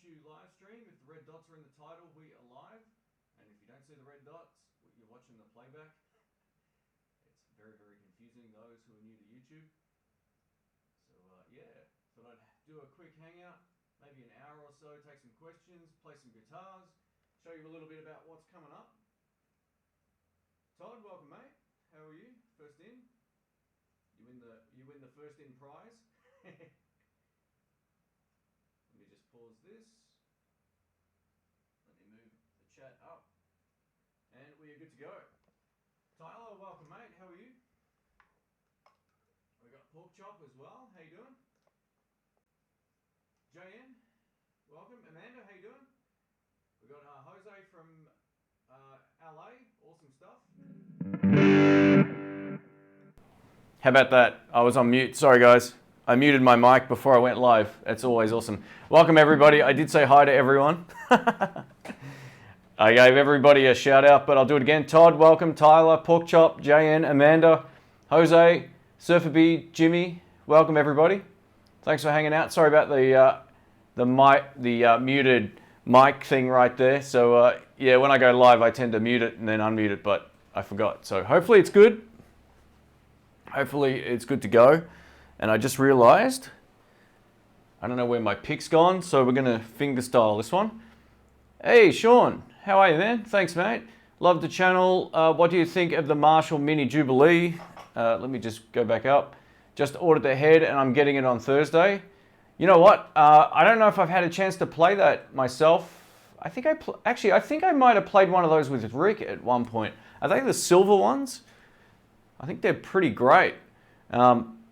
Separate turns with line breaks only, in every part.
to live stream. If the red dots are in the title, we are live. And if you don't see the red dots, you're watching the playback. It's very, very confusing, those who are new to YouTube. So yeah, thought I'd do a quick hangout, maybe an hour or so, take some questions, play some guitars, show you a little bit about what's coming up. Todd, welcome mate. How are you? First in. You win the first in prize. Let me just pause this. Let me move the chat up. And we are good to go. Tyler, welcome mate. How are you? We got Pork Chop as well. How you doing? JN, welcome. Amanda, how you doing? We got Jose from LA. Awesome stuff. How about that? I was on mute. Sorry guys. I muted my mic before I went live. That's always awesome. Welcome everybody. I did say hi to everyone. I gave everybody a shout out, but I'll do it again. Todd, welcome. Tyler, Pork Chop, JN, Amanda, Jose, Surfer B, Jimmy. Welcome everybody. Thanks for hanging out. Sorry about the muted mic thing right there. So yeah, when I go live, I tend to mute it and then unmute it, but I forgot. So hopefully it's good. Hopefully it's good to go. And I just realized, I don't know where my pick's gone, so we're gonna finger style this one. Hey, Sean, how are you, man? Thanks, mate. Love the channel. What do you think of the Marshall Mini Jubilee? Let me just go back up. Just ordered the head and I'm getting it on Thursday. You know what? I don't know if I've had a chance to play that myself. I think I might have played one of those with Rick at one point. Are they the silver ones? I think they're pretty great.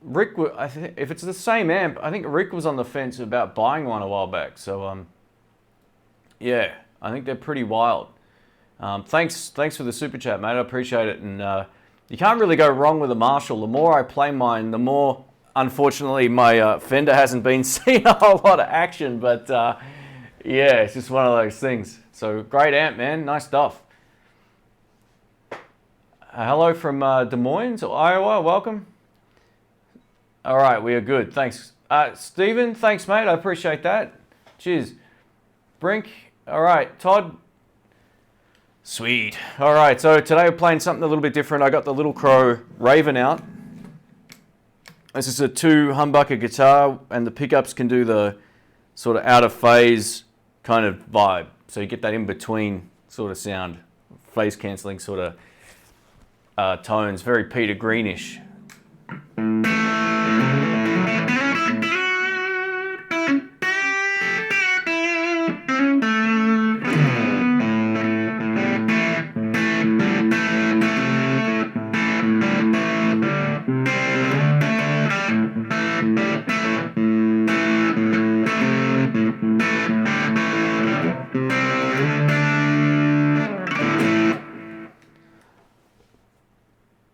Rick, if it's the same amp, I think Rick was on the fence about buying one a while back. So yeah, I think they're pretty wild. Thanks for the super chat, mate. I appreciate it. And you can't really go wrong with a Marshall. The more I play mine, the more, unfortunately, my Fender hasn't been seeing a whole lot of action. But yeah, it's just one of those things. So great amp, man. Nice stuff. Hello from Des Moines, Iowa. Welcome. All right, we are good. Thanks. Stephen, thanks, mate. I appreciate that. Cheers. Brink. All right, Todd. Sweet. All right, so today we're playing something a little bit different. I got the Little Crow Raven out. This is a 2 humbucker guitar, and the pickups can do the sort of out of phase kind of vibe. So you get that in between sort of sound, phase canceling sort of tones, very Peter Greenish.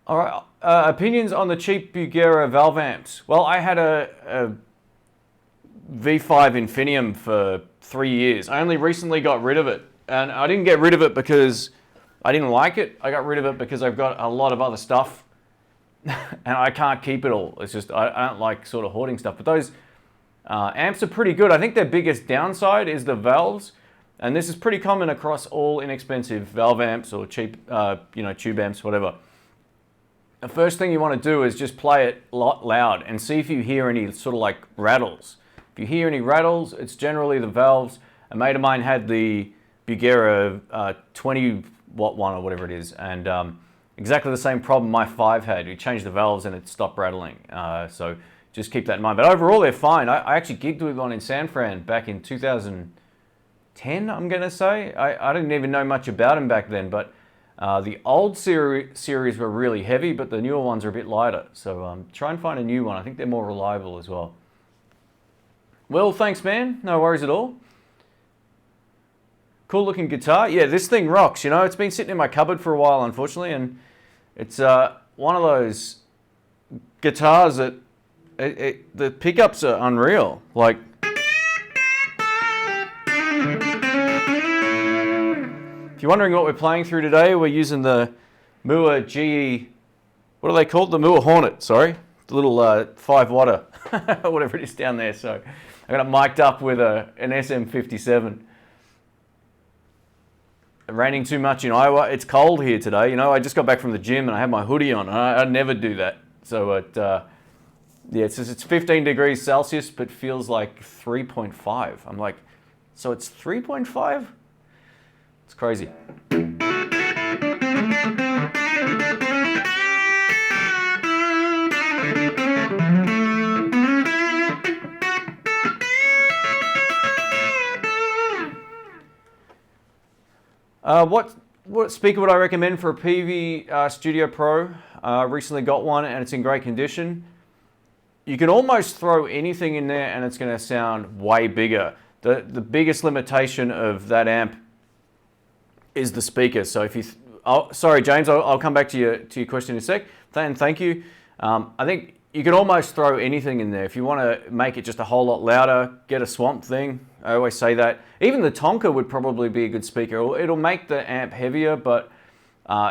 All right, opinions on the cheap Bugera valve amps. Well, I had a V5 Infinium for 3 years. I only recently got rid of it. And I didn't get rid of it because I didn't like it. I got rid of it because I've got a lot of other stuff. And I can't keep it all. It's just, I don't like sort of hoarding stuff. But those amps are pretty good. I think their biggest downside is the valves. And this is pretty common across all inexpensive valve amps or cheap, tube amps, whatever. The first thing you want to do is just play it loud and see if you hear any sort of like rattles. If you hear any rattles, it's generally the valves. A mate of mine had the Bugera 20 watt one or whatever it is, and exactly the same problem my 5 had. We changed the valves and it stopped rattling. So just keep that in mind. But overall, they're fine. I actually gigged with one in San Fran back in 2010, I'm going to say. I didn't even know much about them back then, but the old series were really heavy, but the newer ones are a bit lighter. So try and find a new one. I think they're more reliable as well. Well, thanks, man. No worries at all. Cool looking guitar. Yeah, this thing rocks. You know, it's been sitting in my cupboard for a while, unfortunately, and it's one of those guitars that the pickups are unreal. Like, if you're wondering what we're playing through today, we're using the Mooer GE, what are they called? The Mooer Hornet, sorry. The little 5 watter, whatever it is down there. So got it mic'd up with an SM57. Raining too much in Iowa. It's cold here today. You know, I just got back from the gym and I have my hoodie on. I never do that. So yeah, it says it's 15 degrees Celsius, but feels like 3.5. I'm like, so it's 3.5? It's crazy. What speaker would I recommend for a PV Studio Pro? Recently got one and it's in great condition. You can almost throw anything in there and it's going to sound way bigger. The biggest limitation of that amp is the speaker. So if you, sorry James, I'll come back to your question in a sec. And thank you. I think you can almost throw anything in there. If you want to make it just a whole lot louder, get a Swamp Thing. I always say that. Even the Tonka would probably be a good speaker. It'll make the amp heavier, but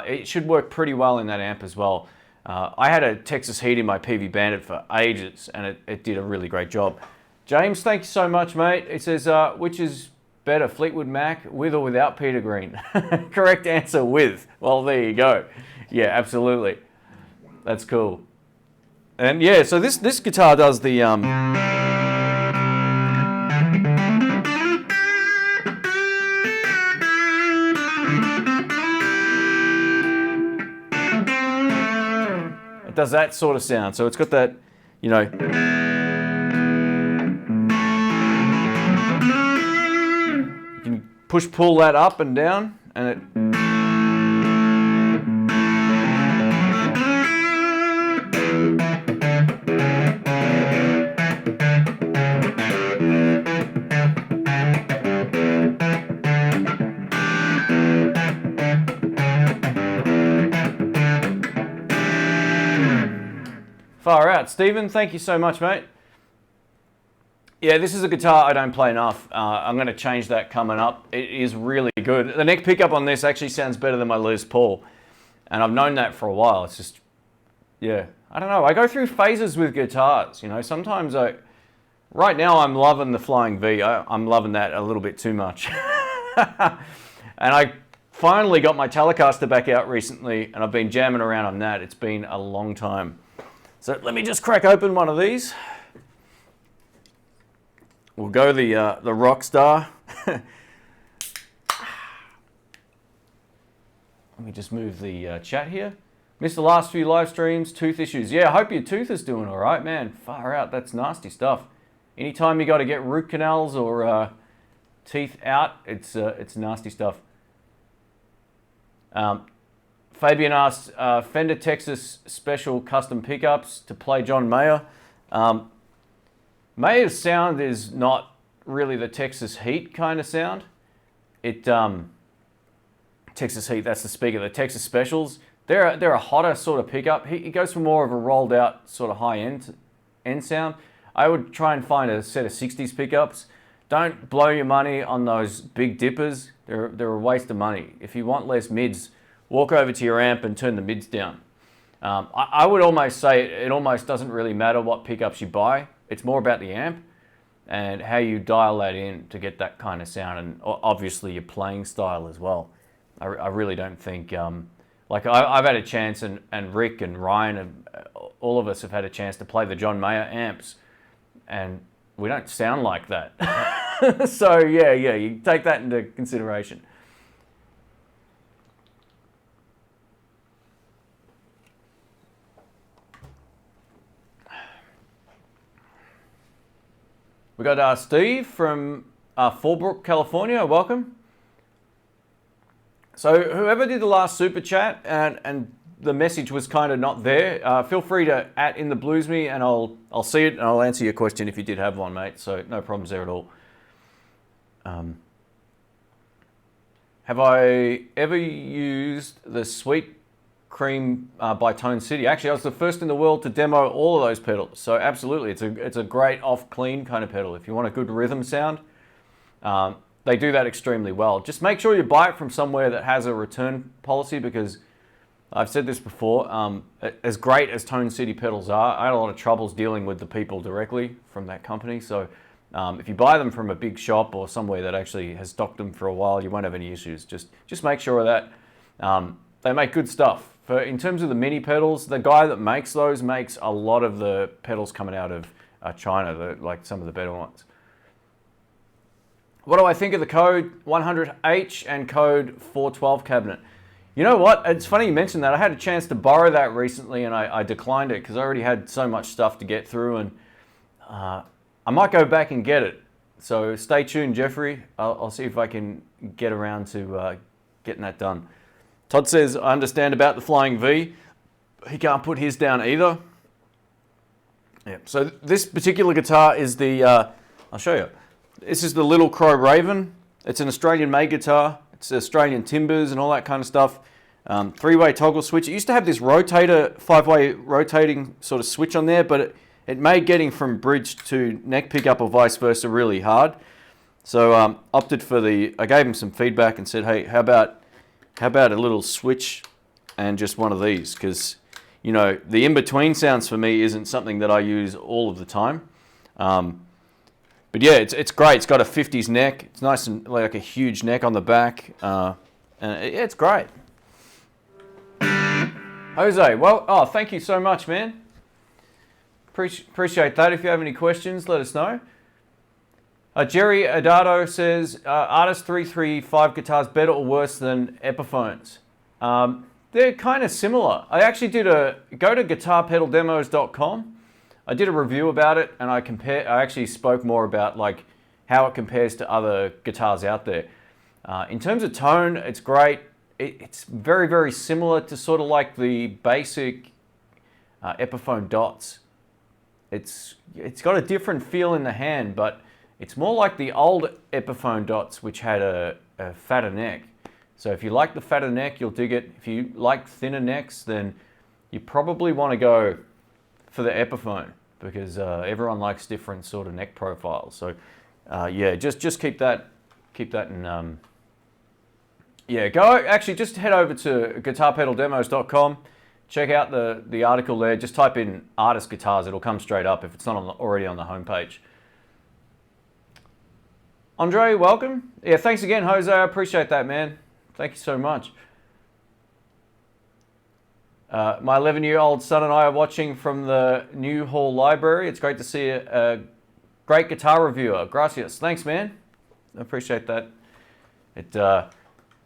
it should work pretty well in that amp as well. I had a Texas Heat in my PV Bandit for ages, and it did a really great job. James, thank you so much, mate. It says, which is better, Fleetwood Mac, with or without Peter Green? Correct answer, with. Well, there you go. Yeah, absolutely. That's cool. And yeah, so this guitar does the... It does that sort of sound. So it's got that, you know... You can push-pull that up and down, and it... Far out. Stephen, thank you so much, mate. Yeah, this is a guitar I don't play enough. I'm going to change that coming up. It is really good. The neck pickup on this actually sounds better than my Les Paul. And I've known that for a while. It's just, yeah, I don't know. I go through phases with guitars, you know. Sometimes right now I'm loving the Flying V. I'm loving that a little bit too much. And I finally got my Telecaster back out recently, and I've been jamming around on that. It's been a long time. So let me just crack open one of these. We'll go the Rockstar. Let me just move the chat here. Missed the last few live streams, tooth issues. Yeah, I hope your tooth is doing all right, man. Far out, that's nasty stuff. Anytime you got to get root canals or teeth out, it's nasty stuff. Fabian asks, Fender Texas Special Custom Pickups to play John Mayer. Mayer's sound is not really the Texas Heat kind of sound. Texas Heat, that's the speaker. The Texas Specials, they're a hotter sort of pickup. He goes for more of a rolled out sort of high end sound. I would try and find a set of 60s pickups. Don't blow your money on those big dippers. They're a waste of money. If you want less mids, walk over to your amp and turn the mids down. I would almost say it almost doesn't really matter what pickups you buy. It's more about the amp and how you dial that in to get that kind of sound, and obviously your playing style as well. I really don't think, like I've had a chance, and Rick and Ryan, and all of us have had a chance to play the John Mayer amps, and we don't sound like that. So yeah, you take that into consideration. We got Steve from Fallbrook, California. Welcome. So whoever did the last super chat and the message was kind of not there, feel free to @ in the bluesme and I'll see it and I'll answer your question if you did have one, mate. So no problems there at all. Have I ever used the Sweet Cream by Tone City? Actually, I was the first in the world to demo all of those pedals. So absolutely, it's a great off-clean kind of pedal. If you want a good rhythm sound, they do that extremely well. Just make sure you buy it from somewhere that has a return policy, because I've said this before, as great as Tone City pedals are, I had a lot of troubles dealing with the people directly from that company. So If you buy them from a big shop or somewhere that actually has stocked them for a while, you won't have any issues. Just make sure of that. They make good stuff. In terms of the mini pedals, the guy that makes those makes a lot of the pedals coming out of China, like some of the better ones. What do I think of the code 100H and code 412 cabinet? You know what? It's funny you mentioned that. I had a chance to borrow that recently and I declined it because I already had so much stuff to get through, and I might go back and get it. So stay tuned, Jeffrey. I'll see if I can get around to getting that done. Todd says, I understand about the Flying V. He can't put his down either. Yeah. So this particular guitar is the, I'll show you. This is the Little Crow Raven. It's an Australian-made guitar. It's Australian timbers and all that kind of stuff. 3-way toggle switch. It used to have this rotator, 5-way rotating sort of switch on there, but it made getting from bridge to neck pickup or vice versa really hard. So opted for I gave him some feedback and said, hey, how about a little switch and just one of these? Because, you know, the in-between sounds for me isn't something that I use all of the time. But yeah, it's great. It's got a 50s neck. It's nice and like a huge neck on the back. And it's great. Jose, well, thank you so much, man. Appreciate that. If you have any questions, let us know. Jerry Adado says, Artist 335 guitars better or worse than Epiphones? They're kind of similar. I actually go to guitarpedaldemos.com. I did a review about it, and I actually spoke more about like how it compares to other guitars out there. In terms of tone, it's great. It's very, very similar to sort of like the basic Epiphone Dots. It's got a different feel in the hand, but it's more like the old Epiphone Dots, which had a fatter neck. So if you like the fatter neck, you'll dig it. If you like thinner necks, then you probably want to go for the Epiphone, because everyone likes different sort of neck profiles. So yeah, just keep that in. Yeah, just head over to guitarpedaldemos.com. Check out the article there. Just type in artist guitars. It'll come straight up if it's not already on the homepage. Andre, welcome. Yeah, thanks again, Jose. I appreciate that, man. Thank you so much. My 11-year-old son and I are watching from the New Hall Library. It's great to see a great guitar reviewer. Gracias. Thanks, man. I appreciate that.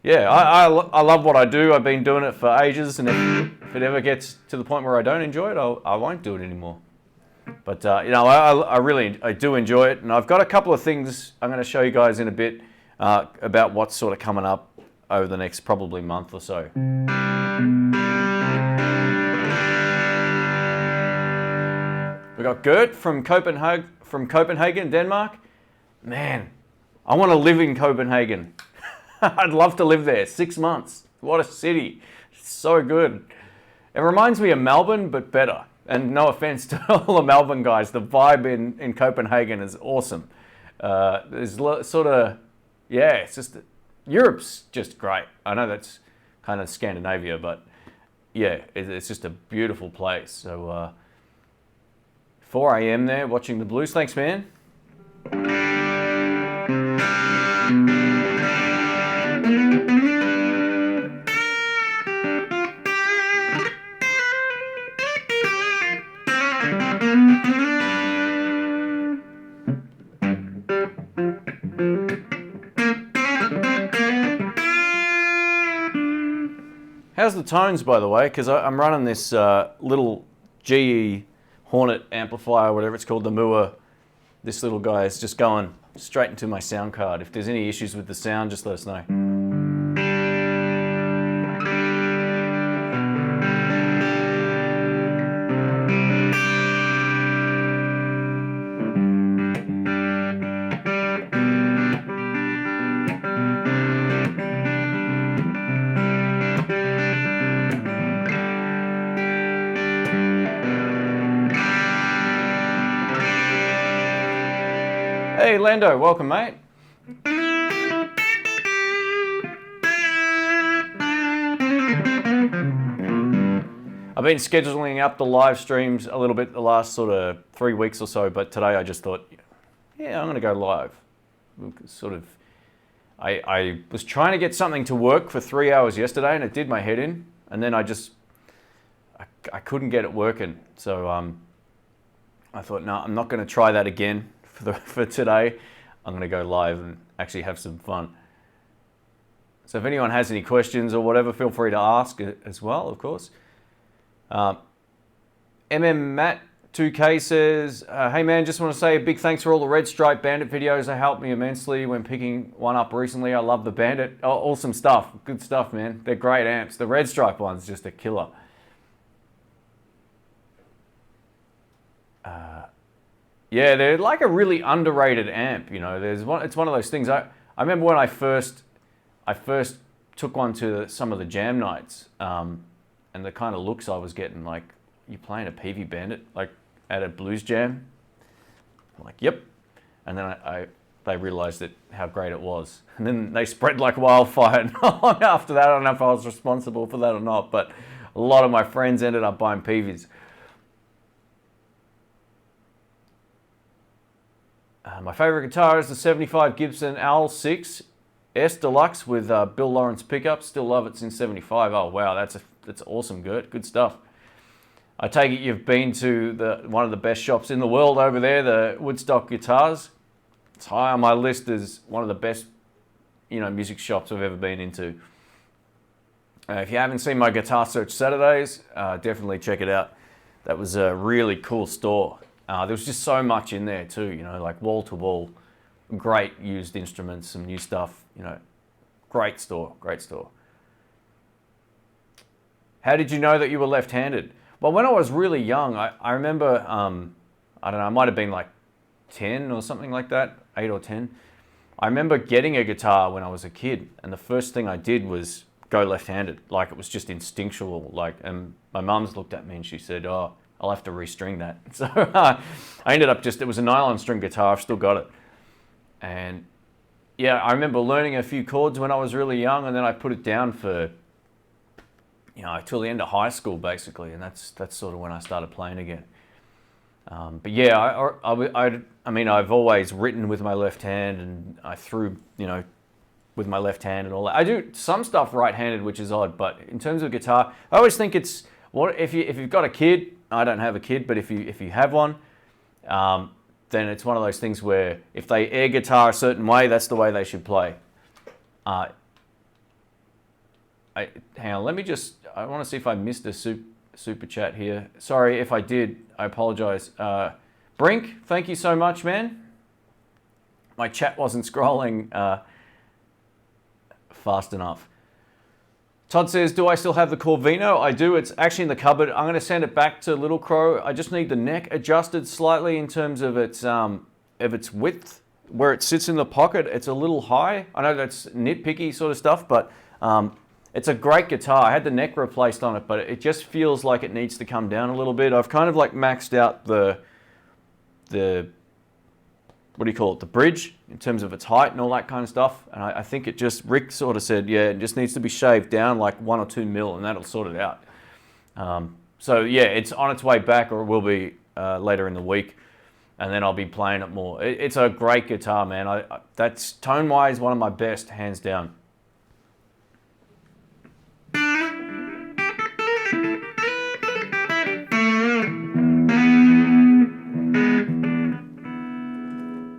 Yeah, I love what I do. I've been doing it for ages, and if it ever gets to the point where I don't enjoy it, I won't do it anymore. But you know, I do enjoy it, and I've got a couple of things I'm going to show you guys in a bit about what's sort of coming up over the next probably month or so. We got Gert from Copenhagen, Denmark. Man, I want to live in Copenhagen. I'd love to live there. 6 months. What a city. It's so good. It reminds me of Melbourne, but better. And no offense to all the Melbourne guys, the vibe in Copenhagen is awesome. There's sort of, yeah, it's just, Europe's just great. I know that's kind of Scandinavia, but yeah, it's just a beautiful place. So 4 a.m. there watching the Blues. Thanks, man. How's the tones, by the way? Because I'm running this little GE Hornet amplifier, whatever it's called, the Mooer. This little guy is just going straight into my sound card. If there's any issues with the sound, just let us know. Hey Lando, welcome mate. I've been scheduling up the live streams a little bit the last sort of 3 weeks or so, but today I just thought, yeah, I'm going to go live. Sort of, I was trying to get something to work for 3 hours yesterday, and it did my head in, and then I couldn't get it working. So I thought, no, I'm not going to try that again for today. I'm going to go live and actually have some fun. So if anyone has any questions or whatever, feel free to ask as well, of course. Matt 2K says, hey man, just want to say a big thanks for all the Red Stripe Bandit videos. They helped me immensely when picking one up recently. I love the Bandit. Oh, awesome stuff. Good stuff, man. They're great amps. The Red Stripe one's just a killer. Yeah, they're like a really underrated amp. You know, it's one of those things. I remember when I first took one to some of the jam nights, and the kind of looks I was getting, like, you playing a PV Bandit, like at a blues jam? I'm like, yep. And then they realized how great it was. And then they spread like wildfire. Not long after that, I don't know if I was responsible for that or not, but a lot of my friends ended up buying PVs. My favorite guitar is the 75 Gibson L6 S Deluxe with Bill Lawrence pickups. Still love it since 75. Oh wow, that's awesome, Gert. Good stuff. I take it you've been to one of the best shops in the world over there, the Woodstock Guitars. It's high on my list as one of the best, music shops I've ever been into. If you haven't seen my Guitar Search Saturdays, definitely check it out. That was a really cool store. There was just so much in there too, like wall to wall, great used instruments, some new stuff, great store, great store. How did you know that you were left-handed? Well, when I was really young, I remember, I don't know, I might have been like 10 or something like that, 8 or 10. I remember getting a guitar when I was a kid, and the first thing I did was go left-handed. Like, it was just instinctual. And my mum's looked at me and she said, oh, I'll have to restring that. So I ended up it was a nylon string guitar. I've still got it. And yeah, I remember learning a few chords when I was really young, and then I put it down for, till the end of high school, basically. And that's sort of when I started playing again. But yeah, I mean, I've always written with my left hand, and I threw, with my left hand and all that. I do some stuff right-handed, which is odd, but in terms of guitar, I always think it's, if you've got a kid, I don't have a kid, but if you have one, then it's one of those things where if they air guitar a certain way, that's the way they should play. Hang on, I want to see if I missed a super chat here. Sorry if I did, I apologize. Brink, thank you so much, man. My chat wasn't scrolling fast enough. Todd says, do I still have the Corvino? I do. It's actually in the cupboard. I'm going to send it back to Little Crow. I just need the neck adjusted slightly in terms of its width. Where it sits in the pocket, it's a little high. I know that's nitpicky sort of stuff, but it's a great guitar. I had the neck replaced on it, but it just feels like it needs to come down a little bit. I've kind of like maxed out the what do you call it, the bridge in terms of its height and all that kind of stuff. And I think Rick sort of said, yeah, it just needs to be shaved down like 1 or 2 mil and that'll sort it out. So yeah, it's on its way back, or it will be later in the week. And then I'll be playing it more. It's a great guitar, man. That's tone-wise one of my best, hands down.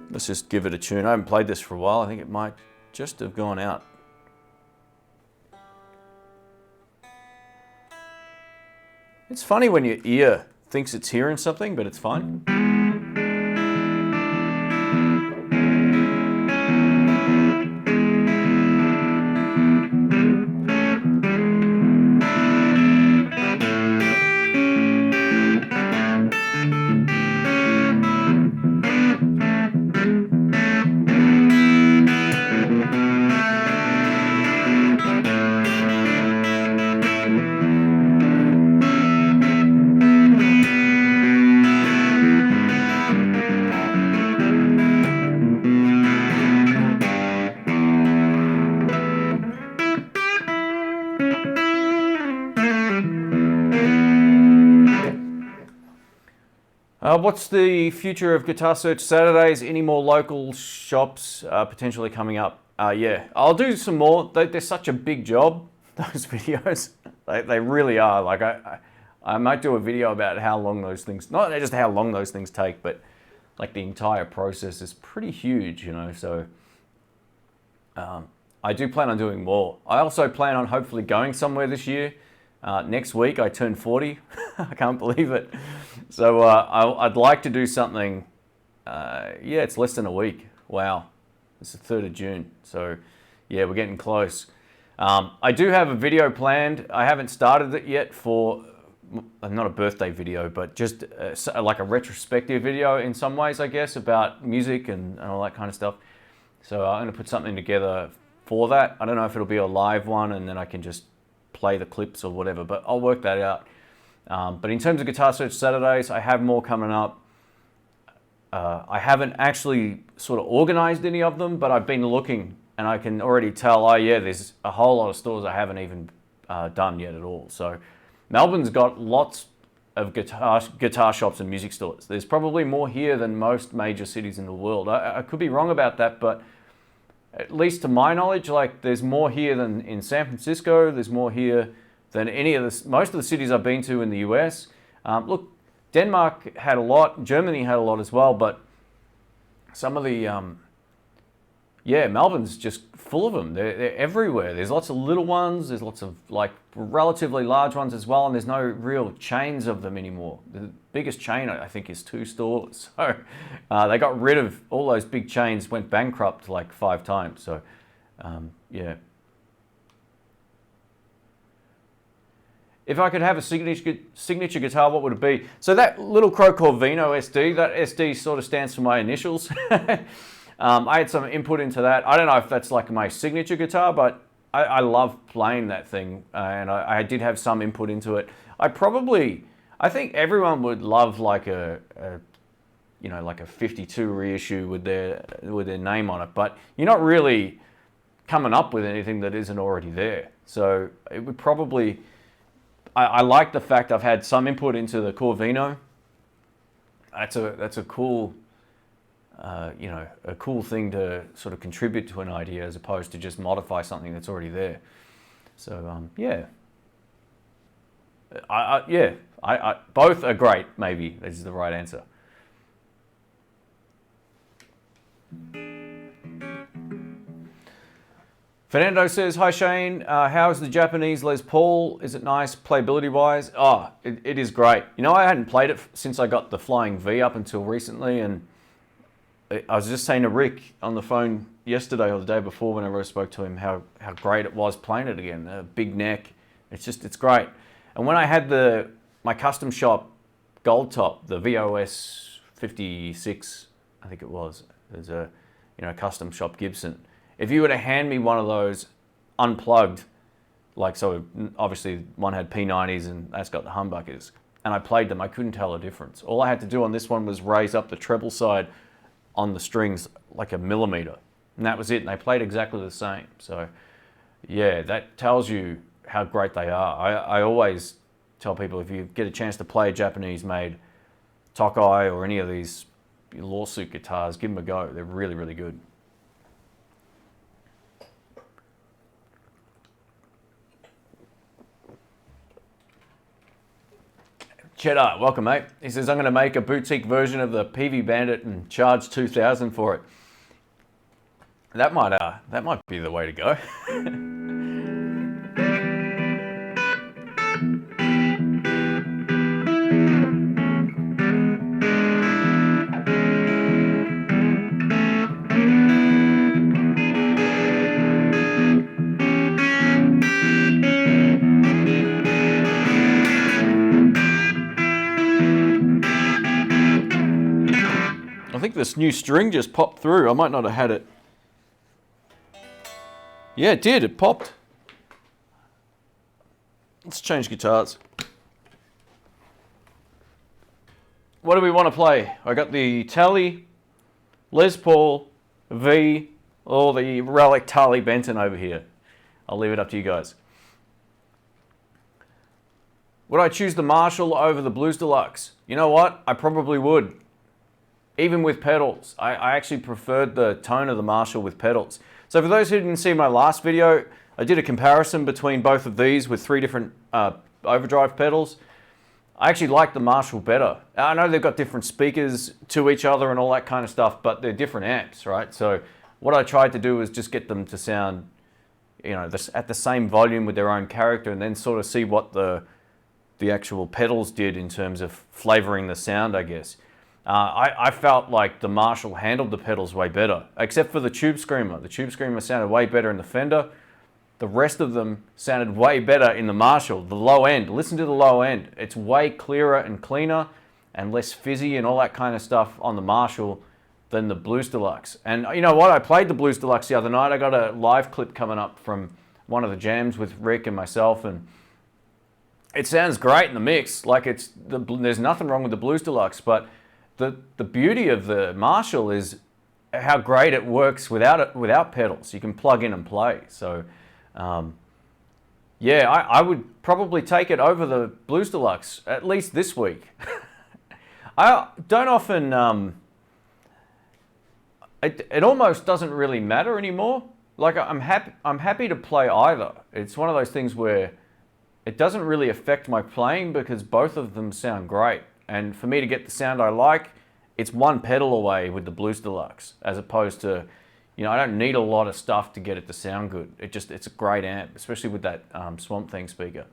Let's just give it a tune. I haven't played this for a while. I think it might just have gone out. It's funny when your ear thinks it's hearing something, but it's fine. What's the future of Guitar Search Saturdays? Any more local shops potentially coming up? Yeah, I'll do some more. They're such a big job, those videos. They really are. Like I might do a video about how long those things, not just how long those things take, but like the entire process is pretty huge, you know, so I do plan on doing more. I also plan on hopefully going somewhere this year. Next week I turn 40. I can't believe it. So I'd like to do something, yeah, it's less than a week. Wow, it's the 3rd of June. So yeah, we're getting close. I do have a video planned. I haven't started it yet for, not a birthday video, but just like a retrospective video in some ways, I guess, about music and all that kind of stuff. So I'm going to put something together for that. I don't know if it'll be a live one and then I can just play the clips or whatever, but I'll work that out. But in terms of Guitar Search Saturdays, I have more coming up. I haven't actually sort of organized any of them, but I've been looking and I can already tell, oh yeah, there's a whole lot of stores I haven't even done yet at all. So Melbourne's got lots of guitar shops and music stores. There's probably more here than most major cities in the world. I could be wrong about that, but at least to my knowledge, like there's more here than in San Francisco. There's more here than most of the cities I've been to in the US. Look, Denmark had a lot, Germany had a lot as well, but some of the, yeah, Melbourne's just full of them. They're everywhere. There's lots of little ones. There's lots of like relatively large ones as well, and there's no real chains of them anymore. The biggest chain, I think, is 2 stores. So they got rid of all those big chains, went bankrupt like 5 times. So yeah. If I could have a signature guitar, what would it be? So that little Crow Corvino SD, that SD sort of stands for my initials. I had some input into that. I don't know if that's like my signature guitar, but I love playing that thing, and I did have some input into it. I think everyone would love like a you know, like a 52 reissue with their name on it, but you're not really coming up with anything that isn't already there. So it would probably, I like the fact I've had some input into the Corvino. That's a cool, you know, a cool thing to sort of contribute to an idea as opposed to just modify something that's already there. So yeah, yeah, both are great. Maybe this is the right answer. Fernando says, hi Shane, how's the Japanese Les Paul? Is it nice playability wise? Oh, it is great. You know, I hadn't played it since I got the Flying V up until recently, and I was just saying to Rick on the phone yesterday or the day before whenever I spoke to him how great it was playing it again. A big neck, it's great. And when I had my custom shop gold top, the VOS 56, I think it was, there's a, you know, custom shop Gibson. If you were to hand me one of those unplugged, like, so obviously one had P90s and that's got the humbuckers, and I played them, I couldn't tell the difference. All I had to do on this one was raise up the treble side on the strings like a millimeter, and that was it, and they played exactly the same. So yeah, that tells you how great they are. I always tell people, if you get a chance to play a Japanese made Tokai or any of these lawsuit guitars, give them a go. They're really, really good. Cheddar, welcome mate. He says, I'm going to make a boutique version of the PV Bandit and charge $2,000 for it. That might be the way to go. I think this new string just popped through. I might not have had it. Yeah, it did. It popped. Let's change guitars. What do we want to play? I got the Tally, Les Paul, V, or the Relic Tali Benton over here. I'll leave it up to you guys. Would I choose the Marshall over the Blues Deluxe? You know what? I probably would. Even with pedals. I actually preferred the tone of the Marshall with pedals. So for those who didn't see my last video, I did a comparison between both of these with 3 different overdrive pedals. I actually like the Marshall better. I know they've got different speakers to each other and all that kind of stuff, but they're different amps, right? So what I tried to do was just get them to sound, you know, at the same volume with their own character, and then sort of see what the actual pedals did in terms of flavoring the sound, I guess. I felt like the Marshall handled the pedals way better, except for the Tube Screamer. The Tube Screamer sounded way better in the Fender. The rest of them sounded way better in the Marshall. The low end, listen to the low end. It's way clearer and cleaner and less fizzy and all that kind of stuff on the Marshall than the Blues Deluxe. And you know what? I played the Blues Deluxe the other night. I got a live clip coming up from one of the jams with Rick and myself, and it sounds great in the mix. Like there's nothing wrong with the Blues Deluxe, but the beauty of the Marshall is how great it works without pedals. You can plug in and play. So yeah, I would probably take it over the Blues Deluxe, at least this week. I don't often, it almost doesn't really matter anymore. Like I'm happy to play either. It's one of those things where it doesn't really affect my playing because both of them sound great. And for me to get the sound I like, it's one pedal away with the Blues Deluxe, as opposed to, you know, I don't need a lot of stuff to get it to sound good. It's a great amp, especially with that Swamp Thing speaker.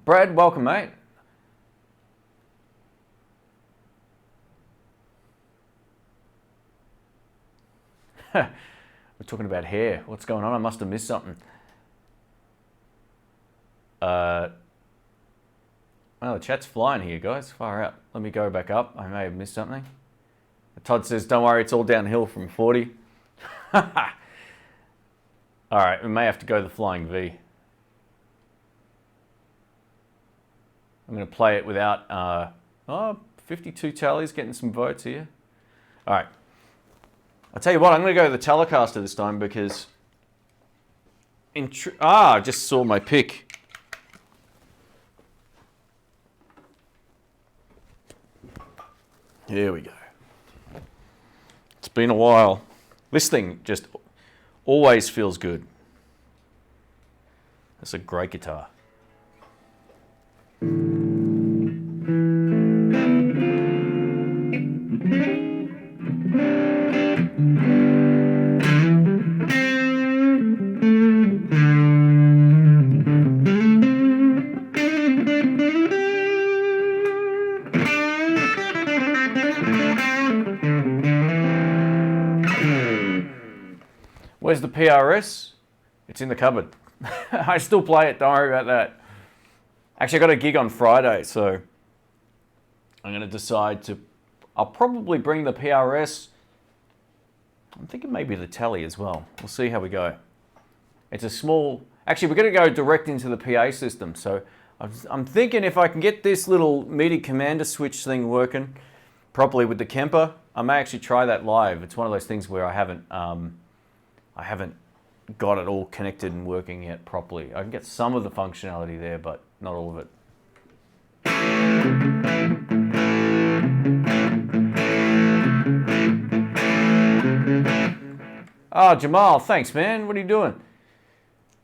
Brad, welcome, mate. We're talking about hair. What's going on? I must have missed something. Well, the chat's flying here, guys. Far out. Let me go back up. I may have missed something. Todd says, don't worry, it's all downhill from 40. All right, we may have to go the Flying V. I'm going to play it without... 52 tallies, getting some votes here. All right. I'll tell you what, I'm going to go to the Telecaster this time because... I just saw my pick. Here we go. It's been a while. This thing just always feels good. It's a great guitar. Where's the PRS? It's in the cupboard. I still play it, don't worry about that. Actually, I got a gig on Friday, so I'm going to decide to... I'll probably bring the PRS. I'm thinking maybe the Tele as well. We'll see how we go. It's a small... Actually, we're going to go direct into the PA system, so I'm thinking if I can get this little MIDI commander switch thing working properly with the Kemper, I may actually try that live. It's one of those things where I haven't got it all connected and working yet properly. I can get some of the functionality there, but not all of it. Oh, Jamal, thanks, man. What are you doing?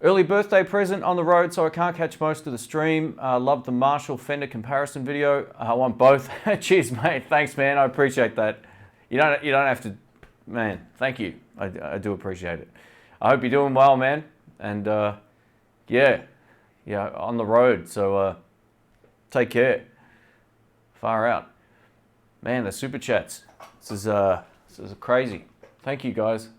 Early birthday present on the road, so I can't catch most of the stream. Love the Marshall Fender comparison video. I want both. Cheers, mate. Thanks, man. I appreciate that. You don't have to, man. Thank you. I do appreciate it. I hope you're doing well, man. And yeah, on the road. So take care. Far out, man. The super chats. This is crazy. Thank you, guys.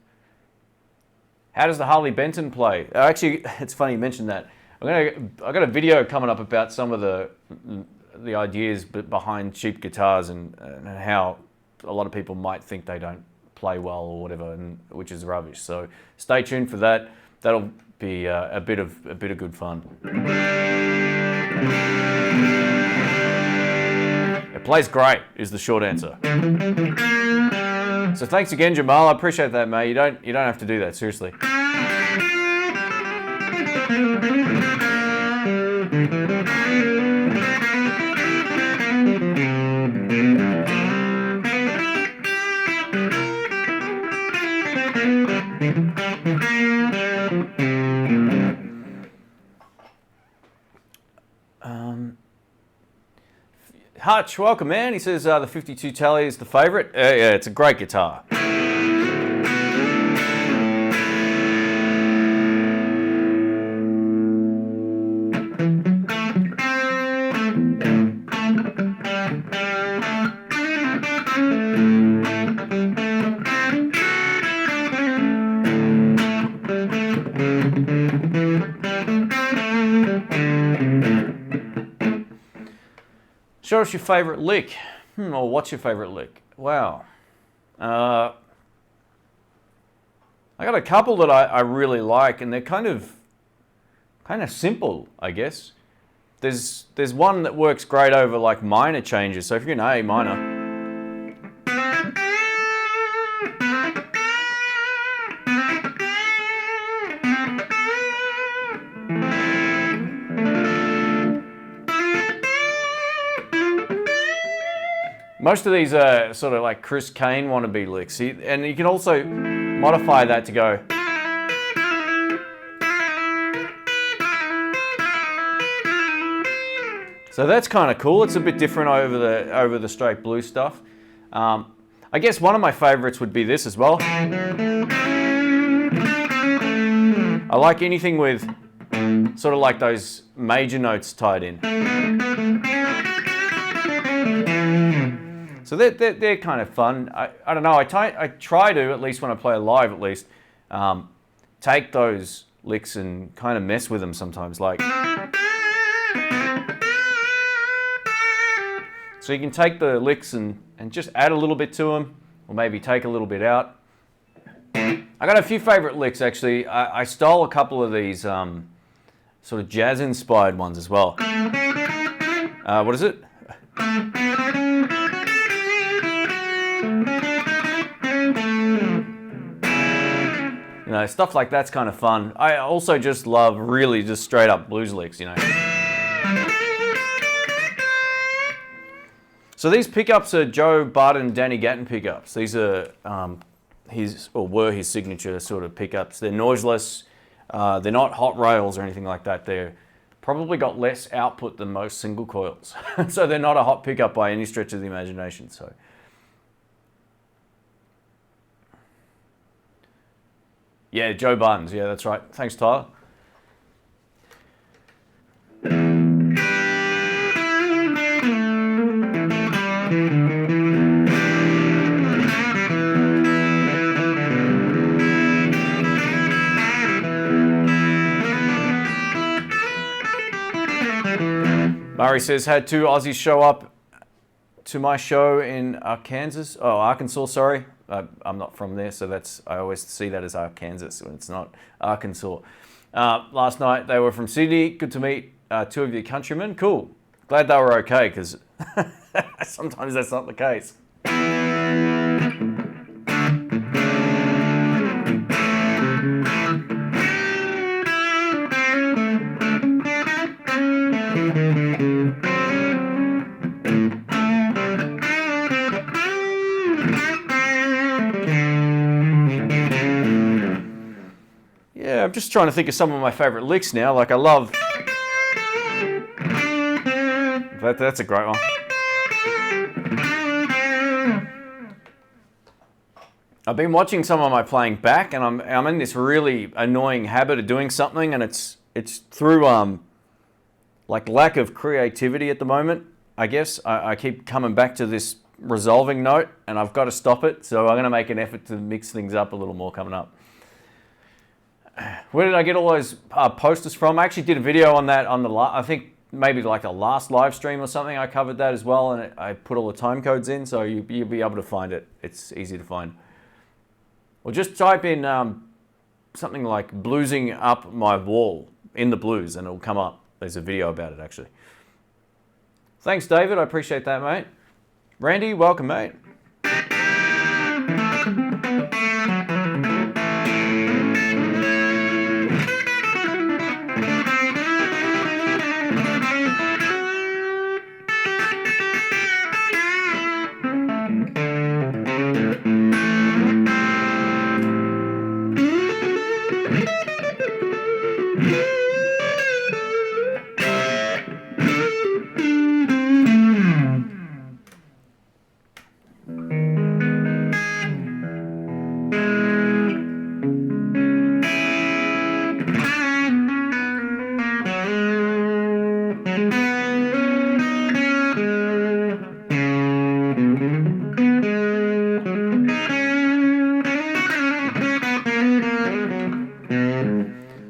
How does the Harley Benton play? Actually, it's funny you mentioned that. I got a video coming up about some of the ideas behind cheap guitars and how a lot of people might think they don't play well or whatever, which is rubbish. So stay tuned for that. That'll be a bit of good fun. It plays great, is the short answer. So thanks again, Jamal. I appreciate that, mate. You don't have to do that, seriously. Hutch, welcome, man. He says the 52 Tele is the favourite. Yeah, it's a great guitar. Show us your favourite lick. Or what's your favourite lick? Wow. I got a couple that I really like, and they're kind of simple, I guess. There's one that works great over like minor changes. So if you're in A minor, most of these are sort of like Chris Kane wannabe licks, and you can also modify that to go. So that's kind of cool. It's a bit different over the straight blues stuff. I guess one of my favorites would be this as well. I like anything with sort of like those major notes tied in. So they're kind of fun. I don't know, I try to, at least when I play live at least, take those licks and kind of mess with them sometimes. Like, so you can take the licks and just add a little bit to them, or maybe take a little bit out. I got a few favorite licks actually. I stole a couple of these sort of jazz inspired ones as well. What is it? You know, stuff like that's kind of fun. I also just love really just straight up blues licks, you know. So these pickups are Joe Barton, Danny Gatton pickups. These are were his signature sort of pickups. They're noiseless. They're not hot rails or anything like that. They're probably got less output than most single coils. So they're not a hot pickup by any stretch of the imagination. So. Yeah, Joe Barton's. Yeah, that's right. Thanks, Tyler. Murray says, had two Aussies show up to my show in Arkansas, sorry. I'm not from there, so I always see that as Arkansas when it's not Arkansas. Last night they were from Sydney. Good to meet two of your countrymen. Cool. Glad they were okay, because sometimes that's not the case. Yeah, I'm just trying to think of some of my favorite licks now. Like I love... That's a great one. I've been watching some of my playing back, and I'm in this really annoying habit of doing something, and it's through like lack of creativity at the moment. I guess I keep coming back to this resolving note, and I've got to stop it. So I'm going to make an effort to mix things up a little more coming up. Where did I get all those posters from? I actually did a video on that on I think maybe like the last live stream or something. I covered that as well, and I put all the time codes in, so you'll be able to find it. It's easy to find. Or just type in something like bluesing up my wall in the blues, and it'll come up. There's a video about it actually. Thanks, David. I appreciate that, mate. Randy, welcome, mate.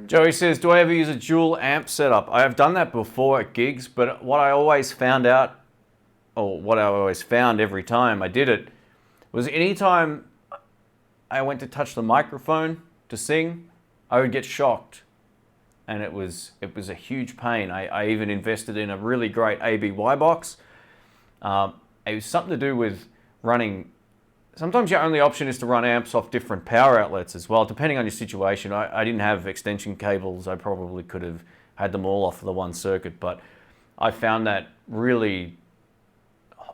Joey says, do I ever use a dual amp setup? I have done that before at gigs, but what I always found out, or what I always found every time I did it, was anytime I went to touch the microphone to sing, I would get shocked. And it was a huge pain. I even invested in a really great ABY box. It was something to do with running. Sometimes your only option is to run amps off different power outlets as well, depending on your situation. I didn't have extension cables. I probably could have had them all off the one circuit, but I found that really,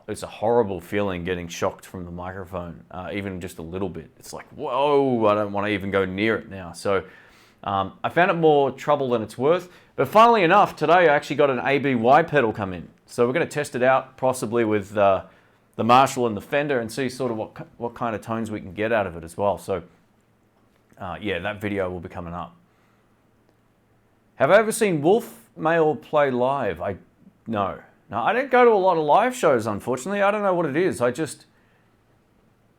it's a horrible feeling getting shocked from the microphone, even just a little bit. It's like, whoa, I don't want to even go near it now. So I found it more trouble than it's worth. But funnily enough, today I actually got an ABY pedal come in. So we're going to test it out, possibly with the Marshall and the Fender, and see sort of what kind of tones we can get out of it as well. So yeah, that video will be coming up. Have I ever seen Wolf Mail play live? No, I don't go to a lot of live shows, unfortunately. I don't know what it is. I just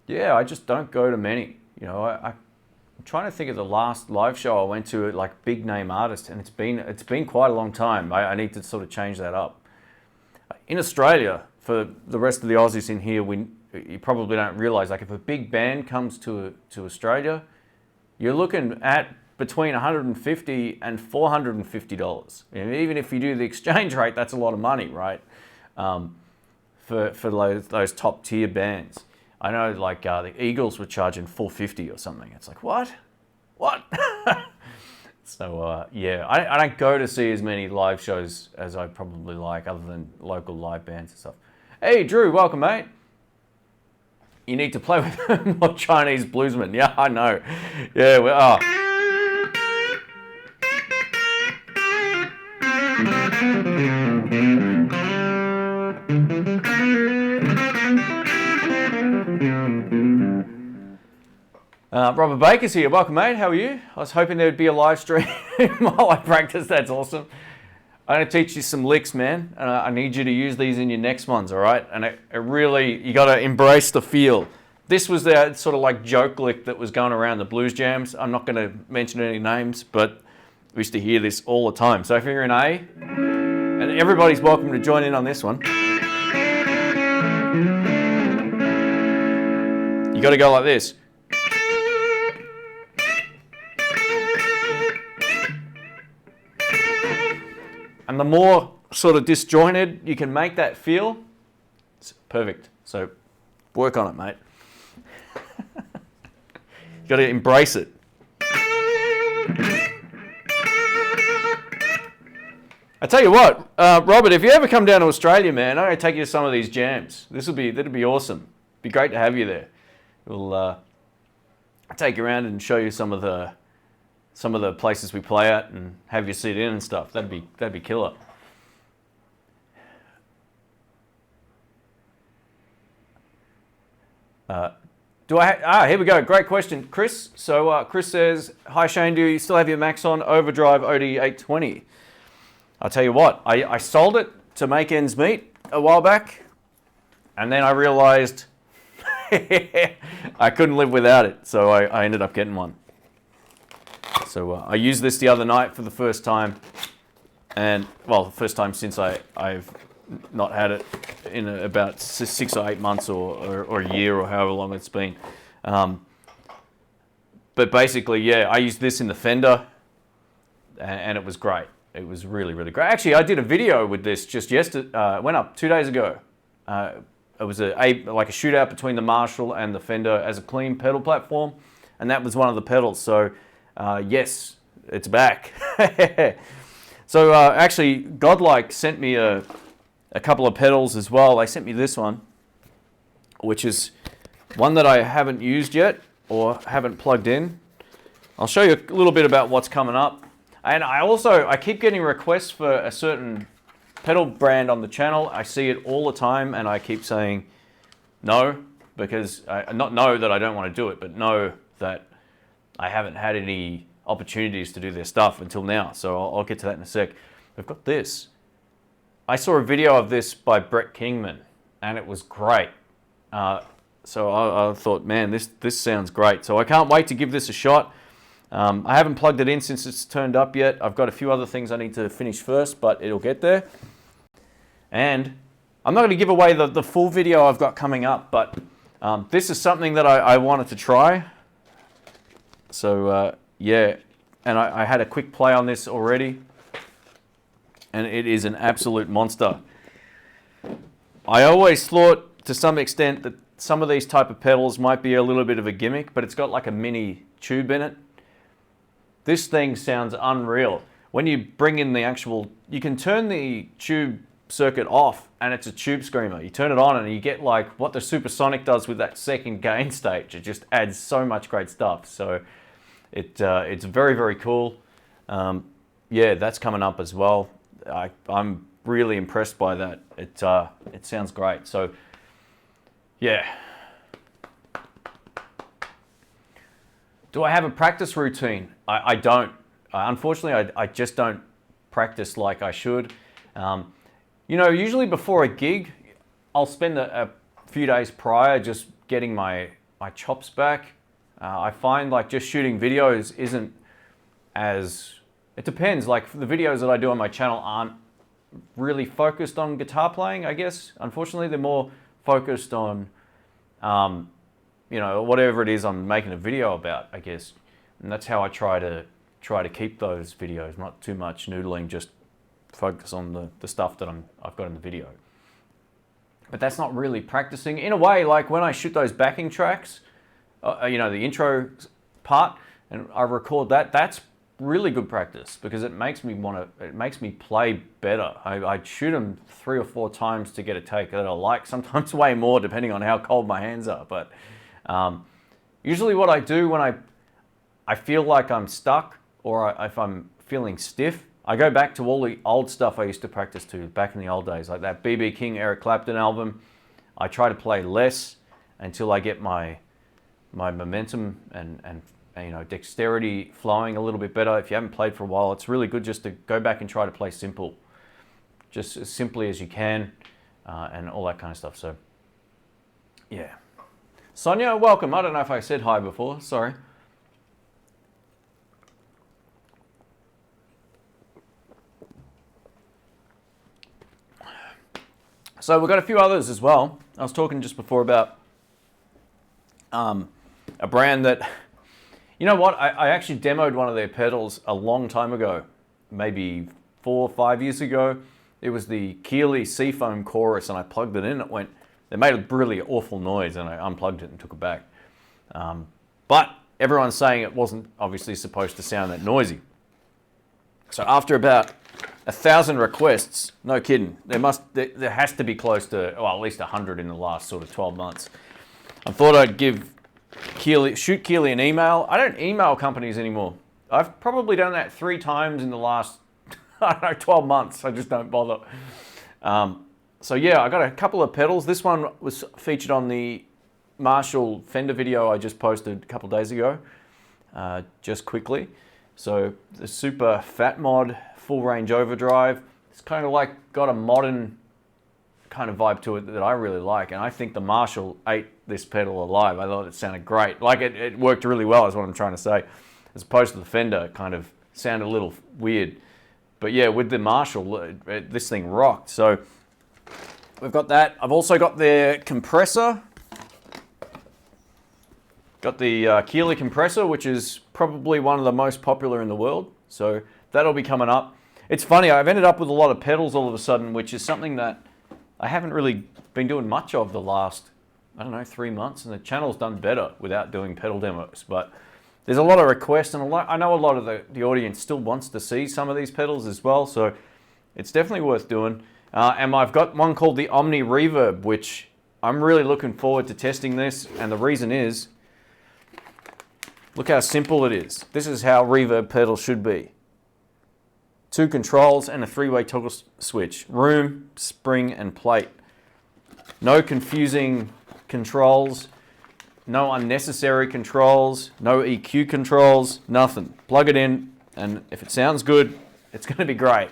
don't go to many. You know, I'm trying to think of the last live show I went to, like big name artist, and it's been quite a long time. I need to sort of change that up. In Australia, for the rest of the Aussies in here, you probably don't realise, like if a big band comes to Australia, you're looking at between $150 and $450. And even if you do the exchange rate, that's a lot of money, right? For those top tier bands. I know like the Eagles were charging $450 or something. It's like, what? So yeah, I don't go to see as many live shows as I probably like, other than local live bands and stuff. Hey Drew, welcome mate. You need to play with more Chinese bluesmen. Yeah, I know. Yeah, well, Robert Baker's here. Welcome, mate. How are you? I was hoping there would be a live stream while I practice. That's awesome. I'm going to teach you some licks, man. I need you to use these in your next ones, all right? And it really, you got to embrace the feel. This was the sort of like joke lick that was going around the blues jams. I'm not going to mention any names, but we used to hear this all the time. So if you're in A, and everybody's welcome to join in on this one. You got to go like this. And the more sort of disjointed you can make that feel, it's perfect. So work on it, mate. You got to embrace it. I tell you what, Robert, if you ever come down to Australia, man, I'm going to take you to some of these jams. That'd be awesome. Be great to have you there. We'll take you around and show you some of the places we play at and have you sit in and stuff. That'd be killer. Here we go. Great question, Chris. So Chris says, hi Shane, do you still have your Maxon Overdrive OD820? I'll tell you what, I sold it to make ends meet a while back, and then I realized I couldn't live without it, so I ended up getting one. So I used this the other night for the first time, and well, the first time since I've not had it in about 6 or 8 months or a year or however long it's been. But basically, yeah, I used this in the Fender, and it was great. It was really, really great. Actually, I did a video with this just yesterday. Went up 2 days ago. It was like a shootout between the Marshall and the Fender as a clean pedal platform, and that was one of the pedals. So yes, it's back. So actually, Godlike sent me a couple of pedals as well. They sent me this one, which is one that I haven't used yet or haven't plugged in. I'll show you a little bit about what's coming up. And I keep getting requests for a certain pedal brand on the channel. I see it all the time, and I keep saying no, because not no that I don't want to do it, but no that I haven't had any opportunities to do their stuff until now. So I'll get to that in a sec. We've got this. I saw a video of this by Brett Kingman, and it was great. So I thought, man, this sounds great. So I can't wait to give this a shot. I haven't plugged it in since it's turned up yet. I've got a few other things I need to finish first, but it'll get there. And I'm not going to give away the full video I've got coming up, but this is something that I wanted to try. So yeah, and I had a quick play on this already, and it is an absolute monster. I always thought to some extent that some of these type of pedals might be a little bit of a gimmick, but it's got like a mini tube in it. This thing sounds unreal. When you bring in the actual, you can turn the tube circuit off and it's a tube screamer. You turn it on and you get like what the Supersonic does with that second gain stage. It just adds so much great stuff. So it's very, very cool. Yeah, that's coming up as well. I'm really impressed by that. It sounds great. So yeah. Do I have a practice routine? I don't. Unfortunately, I just don't practice like I should. You know, usually before a gig, I'll spend a few days prior just getting my chops back. I find like just shooting videos isn't as, it depends. Like the videos that I do on my channel aren't really focused on guitar playing, I guess. Unfortunately, they're more focused on, you know, whatever it is I'm making a video about, I guess. And that's how I try to keep those videos, not too much noodling, just focus on the stuff that I've got in the video. But that's not really practicing. In a way, like when I shoot those backing tracks, you know, the intro part, and I record that, that's really good practice because it makes me play better. I shoot them 3 or 4 times to get a take that I like, sometimes way more depending on how cold my hands are. But usually what I do when I feel like I'm stuck or if I'm feeling stiff, I go back to all the old stuff I used to practice to back in the old days, like that B.B. King, Eric Clapton album. I try to play less until I get my momentum and you know, dexterity flowing a little bit better. If you haven't played for a while, it's really good just to go back and try to play simple, just as simply as you can, and all that kind of stuff. So yeah. Sonia, welcome. I don't know if I said hi before, sorry. So we've got a few others as well. I was talking just before about a brand that, you know what, I actually demoed one of their pedals a long time ago, maybe 4 or 5 years ago. It was the Kili Seafoam Chorus, and I plugged it in. It made a really awful noise, and I unplugged it and took it back. But everyone's saying it wasn't obviously supposed to sound that noisy. So after about 1,000 requests, no kidding, there has to be close to, well, at least 100 in the last sort of 12 months. I thought I'd shoot Kili an email. I don't email companies anymore. I've probably done that 3 times in the last, I don't know, 12 months. I just don't bother. So yeah, I got a couple of pedals. This one was featured on the Marshall Fender video I just posted a couple of days ago, just quickly. So the Super Fat Mod full range overdrive. It's kind of like got a modern kind of vibe to it that I really like, and I think the Marshall ate this pedal alive. I thought it sounded great. Like it worked really well is what I'm trying to say, as opposed to the Fender. It kind of sounded a little weird. But yeah, with the Marshall, this thing rocked. So we've got that. I've also got their compressor. Got the Kili Compressor, which is probably one of the most popular in the world. So that'll be coming up. It's funny, I've ended up with a lot of pedals all of a sudden, which is something that I haven't really been doing much of the last, I don't know, 3 months, and the channel's done better without doing pedal demos. But there's a lot of requests, and I know a lot of the audience still wants to see some of these pedals as well, so it's definitely worth doing. And I've got one called the Omni Reverb, which I'm really looking forward to testing this, and the reason is, look how simple it is. This is how reverb pedals should be. 2 controls and a 3-way toggle switch. Room, spring, and plate. No confusing controls. No unnecessary controls. No EQ controls. Nothing. Plug it in, and if it sounds good, it's going to be great.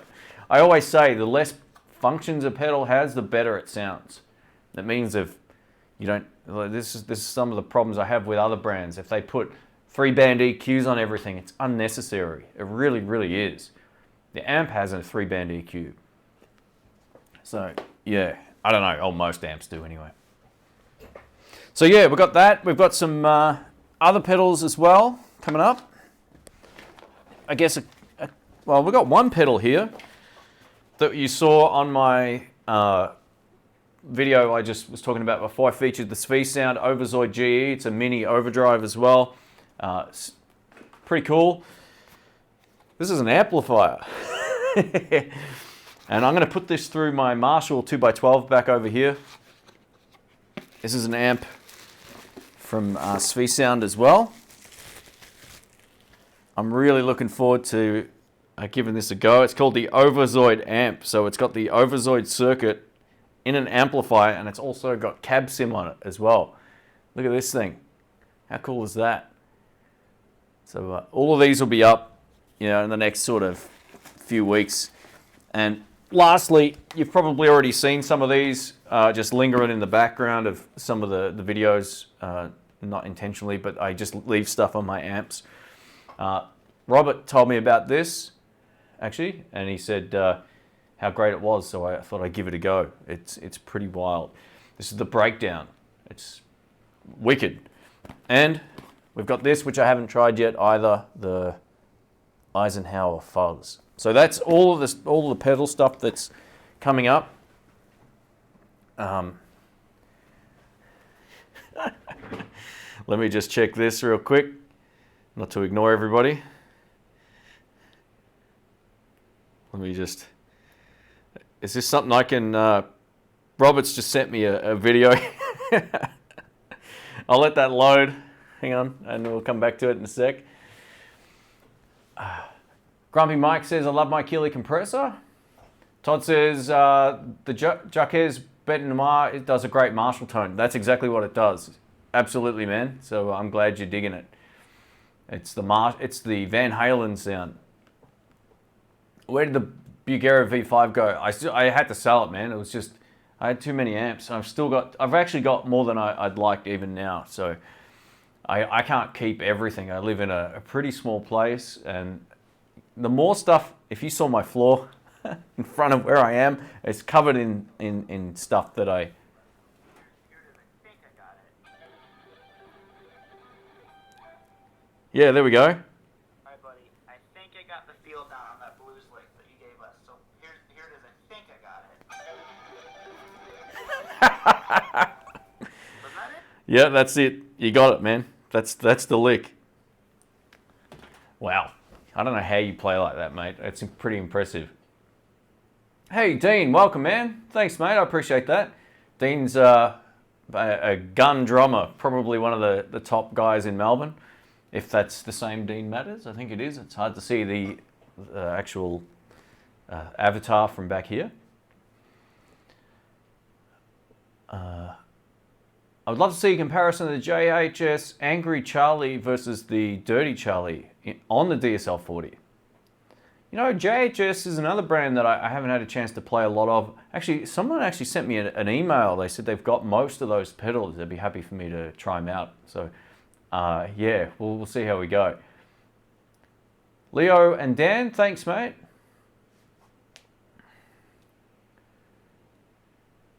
I always say the less functions a pedal has, the better it sounds. That means if you don't... This is some of the problems I have with other brands. If they put 3-band EQs on everything. It's unnecessary. It really, really is. The amp has a 3-band EQ. So, yeah, I don't know. Oh, most amps do anyway. So, yeah, we've got that. We've got some other pedals as well coming up. I guess, well, we've got one pedal here that you saw on my video I just was talking about before. I featured the SV Sound Overzoid GE. It's a mini overdrive as well. It's pretty cool. This is an amplifier. And I'm going to put this through my Marshall 2x12 back over here. This is an amp from SV Sound as well. I'm really looking forward to giving this a go. It's called the Overzoid amp. So it's got the Overzoid circuit in an amplifier, and it's also got cab sim on it as well. Look at this thing. How cool is that? So all of these will be up, you know, in the next sort of few weeks. And lastly, you've probably already seen some of these just lingering in the background of some of the videos, not intentionally, but I just leave stuff on my amps. Robert told me about this, actually, and he said how great it was, so I thought I'd give it a go. It's pretty wild. This is the Breakdown. It's wicked. And we've got this, which I haven't tried yet either, the Eisenhower Fuzz. So that's all of this, all the pedal stuff that's coming up. Let me just check this real quick, not to ignore everybody. Let me just, is this something I can, Robert's just sent me a video. I'll let that load. Hang on, and we'll come back to it in a sec. Grumpy Mike says, I love my Kili Compressor. Todd says, the Jacques Noir, it does a great Marshall tone. That's exactly what it does. Absolutely, man. So I'm glad you're digging it. It's the Van Halen sound. Where did the Bugera V5 go? I had to sell it, man. It was just, I had too many amps. I've actually got more than I'd like even now. So I can't keep everything. I live in a pretty small place, and the more stuff, if you saw my floor in front of where I am, it's covered in stuff that I... Yeah, there we go.
Alright, buddy. I think I got the feel down on that blues lick that you gave us. So here it is. I think I got it. Was that it?
Yeah, that's it. You got it, man. That's the lick. Wow. I don't know how you play like that, mate. It's pretty impressive. Hey, Dean. Welcome, man. Thanks, mate. I appreciate that. Dean's a gun drummer. Probably one of the top guys in Melbourne. If that's the same Dean Matters, I think it is. It's hard to see the actual avatar from back here. I would love to see a comparison of the JHS Angry Charlie versus the Dirty Charlie on the DSL-40. You know, JHS is another brand that I haven't had a chance to play a lot of. Actually, someone actually sent me an email. They said they've got most of those pedals. They'd be happy for me to try them out. So, yeah, we'll see how we go. Leo and Dan, thanks, mate.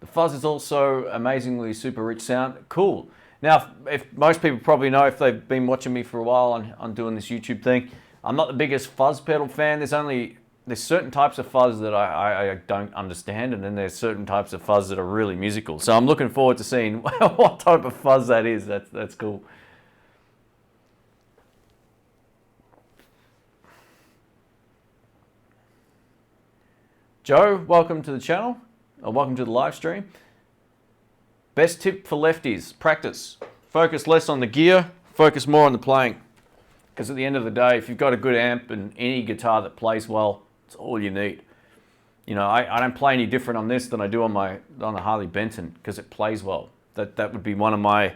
The fuzz is also amazingly super rich sound. Cool. Now, if most people probably know, if they've been watching me for a while on doing this YouTube thing, I'm not the biggest fuzz pedal fan. There's certain types of fuzz that I don't understand, and then there's certain types of fuzz that are really musical. So I'm looking forward to seeing what type of fuzz that is. That's cool. Joe, welcome to the channel. Welcome to the live stream. Best tip for lefties, practice. Focus less on the gear, focus more on the playing. Because at the end of the day, if you've got a good amp and any guitar that plays well, it's all you need. You know, I don't play any different on this than I do on the Harley Benton because it plays well. That would be one of my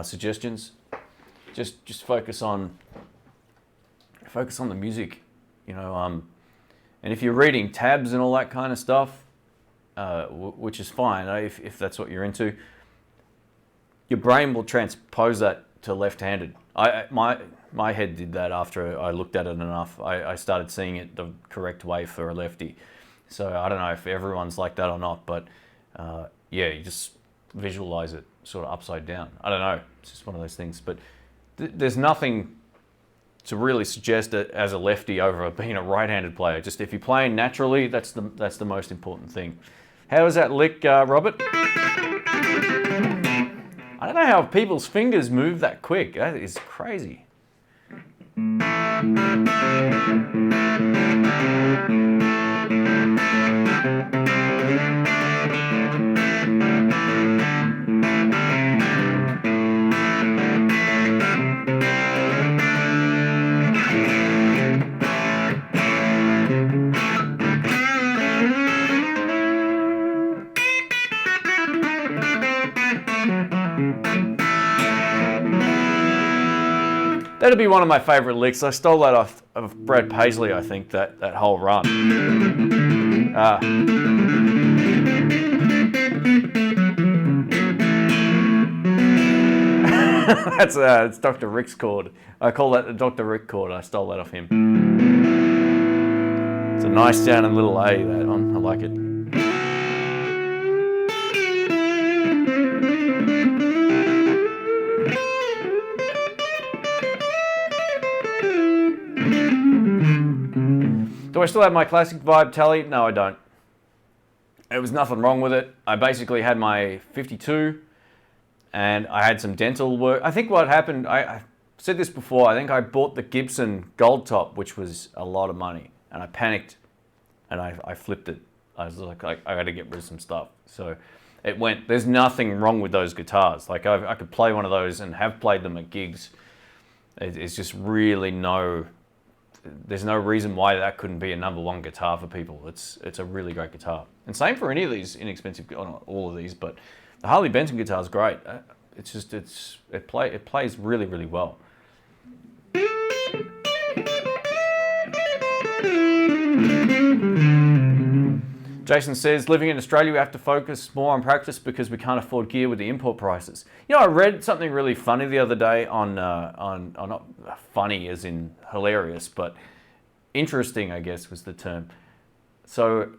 suggestions. Just focus on the music, you know. And if you're reading tabs and all that kind of stuff, which is fine if that's what you're into, your brain will transpose that to left-handed. My head did that after I looked at it enough. I started seeing it the correct way for a lefty. So I don't know if everyone's like that or not, but yeah, you just visualize it sort of upside down. I don't know. It's just one of those things. But there's nothing to really suggest it as a lefty over being a right-handed player. Just if you're playing naturally, that's the most important thing. How was that lick, Robert? I don't know how people's fingers move that quick. That is crazy. That'd be one of my favourite licks. I stole that off of Brad Paisley, I think, that whole run. It's Dr. Rick's chord. I call that the Dr. Rick chord. I stole that off him. It's a nice sounding little A, that one. I like it. Do I still have my classic vibe tele? No, I don't. There was nothing wrong with it. I basically had my 52 and I had some dental work. I think what happened, I said this before, I think I bought the Gibson Gold Top, which was a lot of money, and I panicked and I flipped it. I was like I got to get rid of some stuff. So it went, there's nothing wrong with those guitars. Like I could play one of those and have played them at gigs. It's just really there's no reason why that couldn't be a #1 guitar for people. It's a really great guitar. And same for any of these inexpensive, not all of these, but the Harley Benton guitar is great. It plays really, really well. Jason says, living in Australia, we have to focus more on practice because we can't afford gear with the import prices. You know, I read something really funny the other day on not funny as in hilarious, but interesting, I guess, was the term. So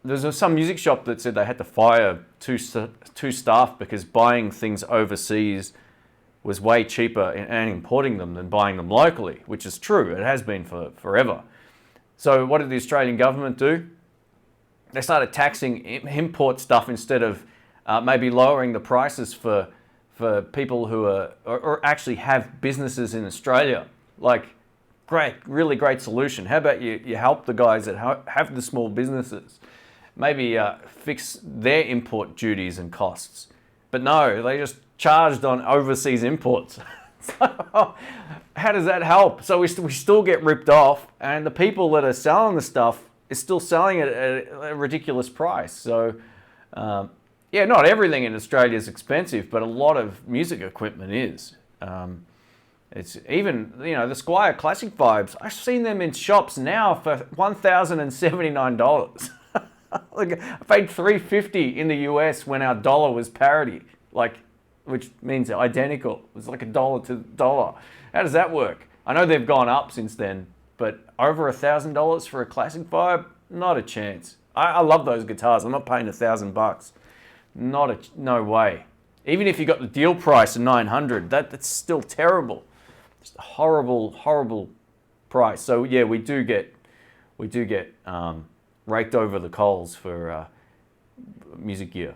there's some music shop that said they had to fire two staff because buying things overseas was way cheaper and importing them than buying them locally, which is true. It has been for forever. So what did the Australian government do? They started taxing import stuff instead of maybe lowering the prices for people who are or actually have businesses in Australia. Like, really great solution. How about you help the guys that have the small businesses, maybe fix their import duties and costs. But no, they just charged on overseas imports. So, how does that help? So we still get ripped off, and the people that are selling the stuff is still selling it at a ridiculous price. So, yeah, not everything in Australia is expensive, but a lot of music equipment is. It's even, the Squier Classic Vibes, I've seen them in shops now for $1,079. Like, I paid $3.50 in the US when our dollar was parity, which means identical. It was like $1 to $1. How does that work? I know they've gone up since then, but over $1,000 for a Classic Vibe? Not a chance. I love those guitars. I'm not paying $1,000. No way. Even if you got the deal price of $900, that's still terrible. Just a horrible, horrible price. So yeah, we do get raked over the coals for music gear.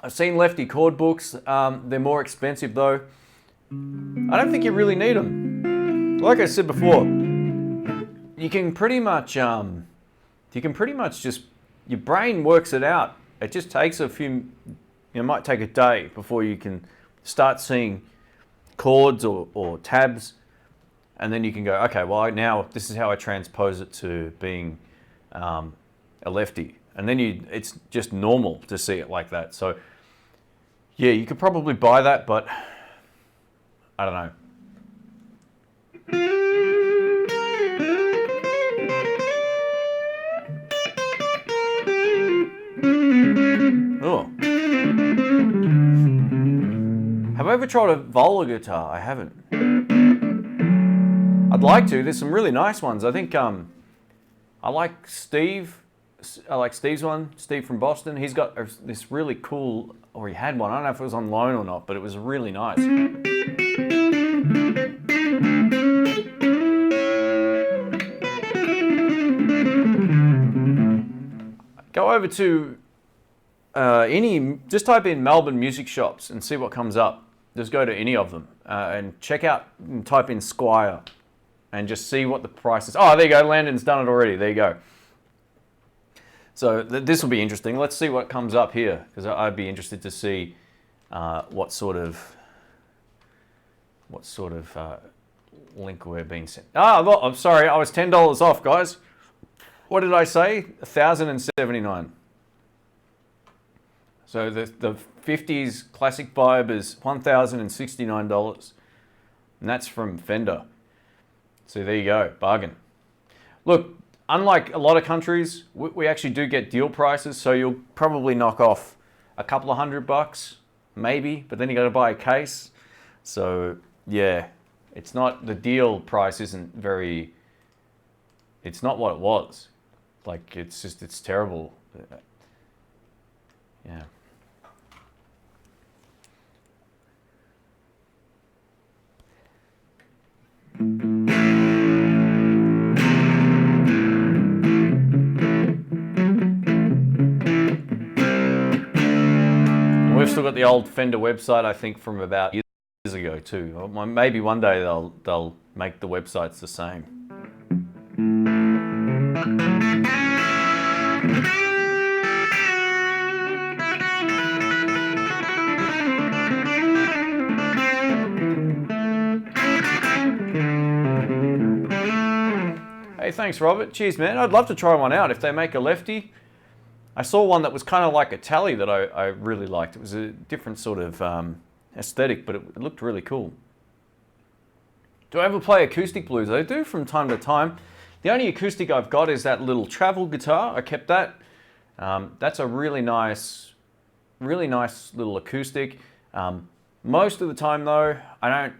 I've seen lefty chord books. They're more expensive though. I don't think you really need them. Like I said before, you can pretty much just, your brain works it out. It just takes it might take a day before you can start seeing chords or tabs, and then you can go, okay, well now this is how I transpose it to being a lefty, and then it's just normal to see it like that. So yeah, you could probably buy that, but I don't know. ever tried a Vola guitar? I haven't. I'd like to. There's some really nice ones. I think I like Steve. I like Steve's one. Steve from Boston. He's got this really cool, or he had one. I don't know if it was on loan or not, but it was really nice. Go over to just type in Melbourne music shops and see what comes up. Just go to any of them and check out and type in Squire and just see what the price is. Oh, there you go. Landon's done it already. There you go. So this will be interesting. Let's see what comes up here, because I'd be interested to see what sort of link we're being sent. Well, I'm sorry, I was $10 off, guys. What did I say? 1,079. So the 50s classic vibe is $1,069, and that's from Fender. So there you go, bargain. Look. Unlike a lot of countries, we actually do get deal prices, so you'll probably knock off a couple of $100, maybe, but then you got to buy a case. So yeah, it's not, the deal price isn't very, it's not what it was. Like, it's terrible. Yeah. We've still got the old Fender website, I think, from about years ago too. Maybe one day they'll make the websites the same. Hey, thanks, Robert. Cheers, man. I'd love to try one out if they make a lefty. I saw one that was kind of like a Tele that I really liked. It was a different sort of aesthetic, but it looked really cool. Do I ever play acoustic blues? I do from time to time. The only acoustic I've got is that little travel guitar. I kept that. That's a really nice little acoustic. Most of the time though, I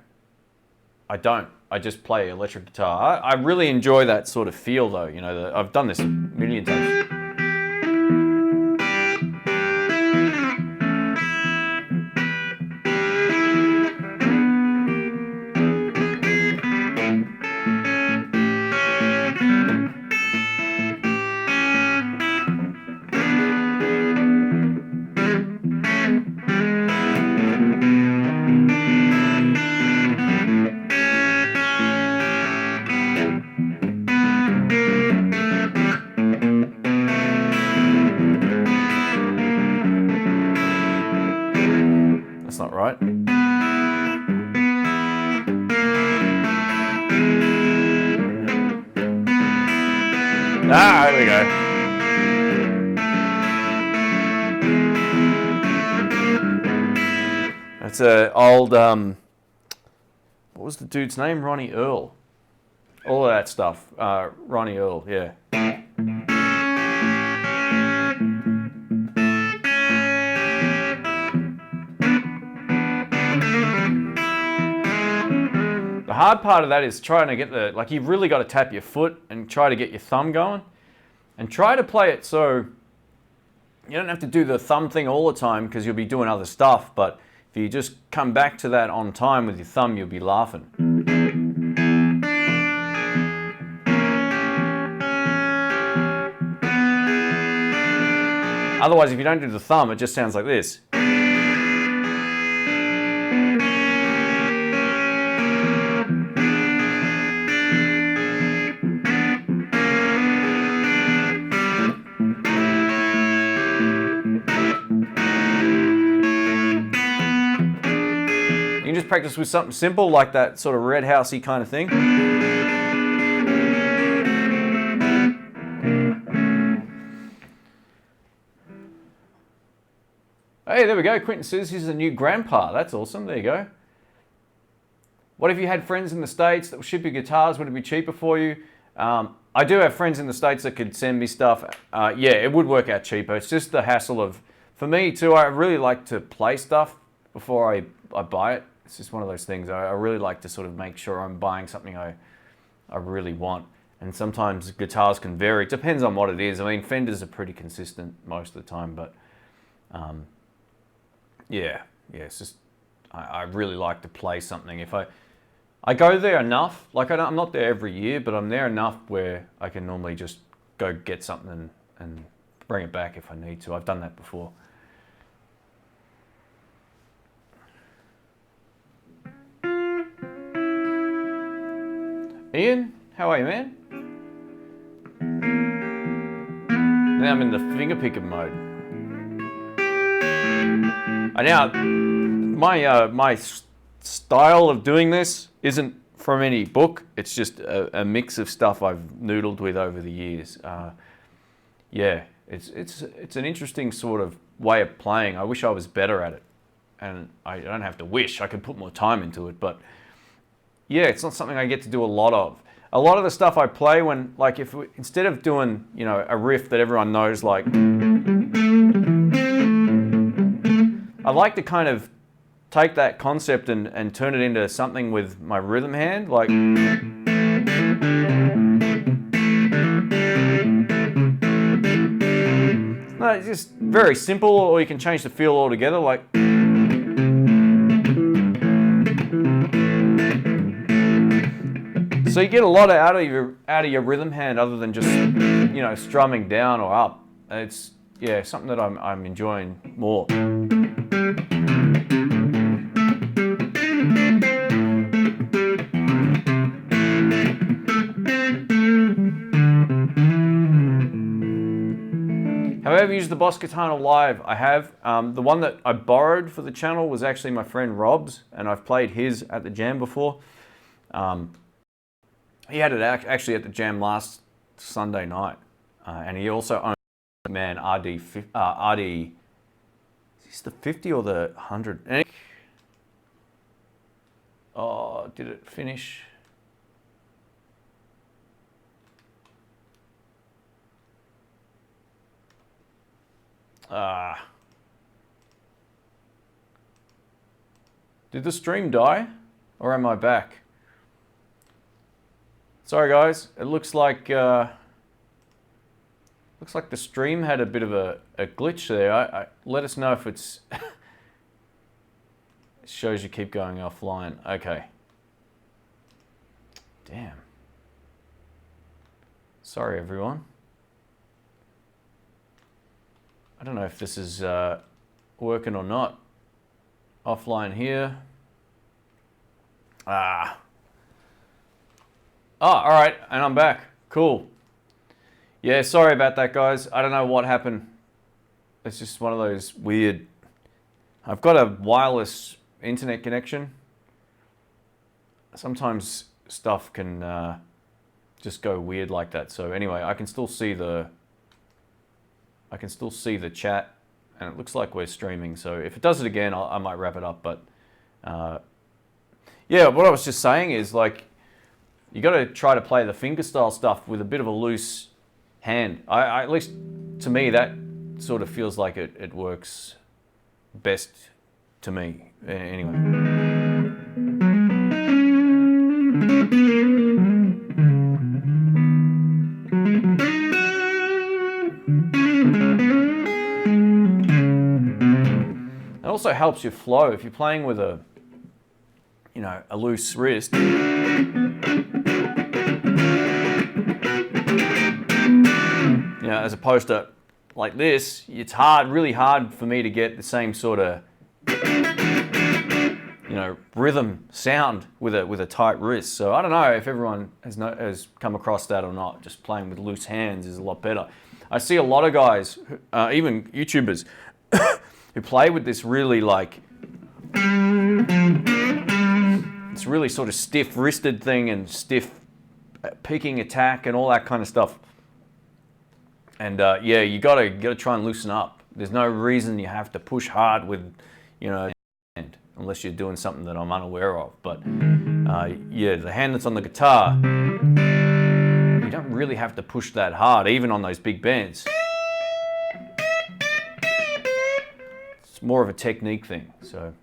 don't. I just play electric guitar. I really enjoy that sort of feel though. You know, I've done this a million times. Not right. There we go. That's a old, what was the dude's name? Ronnie Earl. All of that stuff. Ronnie Earl, yeah. The hard part of that is trying to get like you've really got to tap your foot and try to get your thumb going. And try to play it so you don't have to do the thumb thing all the time because you'll be doing other stuff. But if you just come back to that on time with your thumb, you'll be laughing. Otherwise, if you don't do the thumb, it just sounds like this. You can just practice with something simple like that sort of red housey kind of thing. Hey, there we go. Quentin says he's a new grandpa. That's awesome. There you go. What if you had friends in the States that would ship you guitars? Would it be cheaper for you? I do have friends in the States that could send me stuff. Yeah, it would work out cheaper. It's just the hassle of, for me too, I really like to play stuff before I I buy it. It's just one of those things. I really like to sort of make sure I'm buying something I really want. And sometimes guitars can vary. It depends on what it is. I mean, Fenders are pretty consistent most of the time, but yeah, it's just I really like to play something. If I go there enough, like I'm not there every year, but I'm there enough where I can normally just go get something and bring it back if I need to. I've done that before. Ian, how are you, man? Now I'm in the finger picking mode. Now, my style of doing this isn't from any book. It's just a mix of stuff I've noodled with over the years. Yeah, it's an interesting sort of way of playing. I wish I was better at it, and I don't have to wish. I could put more time into it, but yeah, it's not something I get to do a lot of. A lot of the stuff I play when, like, instead of doing, you know, a riff that everyone knows, like, I like to kind of take that concept and turn it into something with my rhythm hand, like. No, it's just very simple, or you can change the feel altogether, like. So you get a lot out of your rhythm hand, other than just, you know, strumming down or up. It's, yeah, something that I'm enjoying more. Have I ever used the Boss Katana live? I have. The one that I borrowed for the channel was actually my friend Rob's, and I've played his at the jam before. He had it actually at the jam last Sunday night, and he also owned RD. Is this the 50 or the 100? Oh, did it finish? Did the stream die, or am I back? Sorry guys, it looks like the stream had a bit of a glitch there. Let us know if it's it shows you keep going offline. Okay. Damn. Sorry everyone. I don't know if this is working or not. Offline here. Oh, all right, and I'm back. Cool. Yeah, sorry about that, guys. I don't know what happened. It's just one of those weird. I've got a wireless internet connection. Sometimes stuff can just go weird like that. So anyway, I can still see the chat, and it looks like we're streaming. So if it does it again, I might wrap it up. But yeah, what I was just saying is, like, you got to try to play the fingerstyle stuff with a bit of a loose hand. I at least to me, that sort of feels like it works best to me. Anyway. It also helps your flow if you're playing with a loose wrist. As opposed to like this, it's really hard for me to get the same sort of, rhythm sound with a tight wrist. So I don't know if everyone has come across that or not. Just playing with loose hands is a lot better. I see a lot of guys, even YouTubers, who play with this really it's really sort of stiff-wristed thing and stiff picking attack and all that kind of stuff. And yeah, you gotta try and loosen up. There's no reason you have to push hard with, hand, unless you're doing something that I'm unaware of. But yeah, the hand that's on the guitar, you don't really have to push that hard, even on those big bends. It's more of a technique thing. So.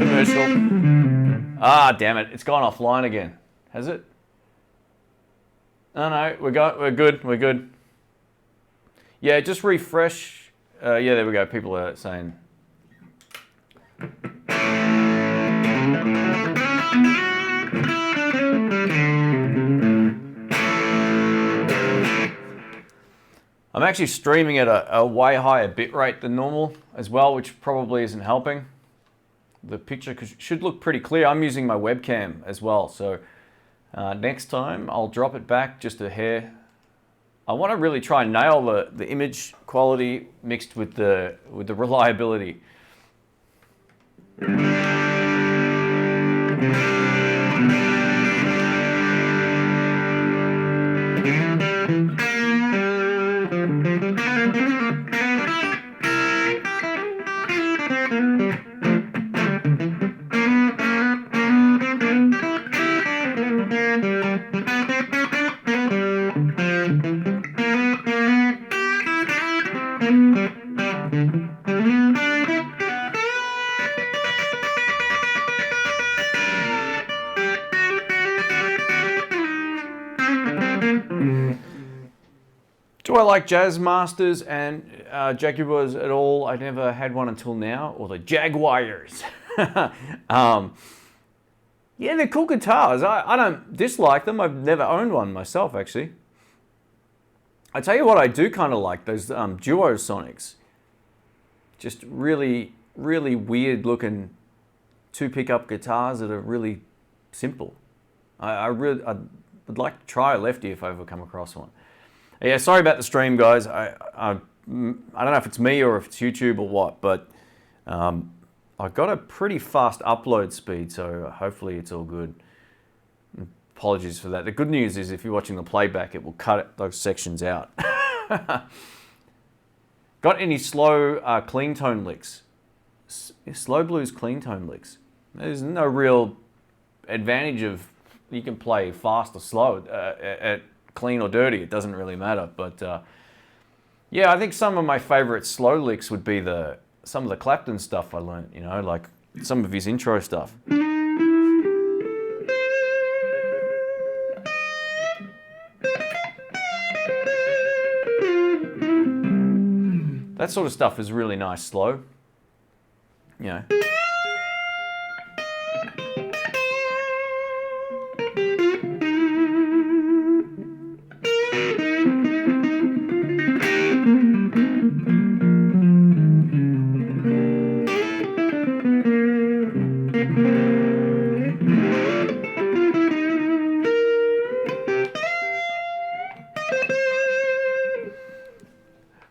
commercial. Ah, damn it. It's gone offline again. Has it? Oh, no. We're good. Yeah, just refresh. Yeah, there we go. People are saying. I'm actually streaming at a way higher bit rate than normal as well, which probably isn't helping. The picture should look pretty clear. I'm using my webcam as well, so next time I'll drop it back just a hair. I want to really try and nail the image quality mixed with the reliability. Do I like Jazz Masters and Jaguars at all? I never had one until now, or the Jaguars. Yeah, they're cool guitars. I don't dislike them. I've never owned one myself, actually. I tell you what I do kind of like, those Duo Sonics. Just really, really weird looking two pickup guitars that are really simple. I'd like to try a lefty if I ever come across one. Yeah, sorry about the stream, guys. I don't know if it's me or if it's YouTube or what, but I've got a pretty fast upload speed, so hopefully it's all good. Apologies for that. The good news is if you're watching the playback, it will cut those sections out. Got any slow clean tone licks? Slow blues clean tone licks. There's no real advantage of you can play fast or slow at clean or dirty. It doesn't really matter. But yeah, I think some of my favorite slow licks would be some of the Clapton stuff I learned, you know, like some of his intro stuff. That sort of stuff is really nice slow, you know.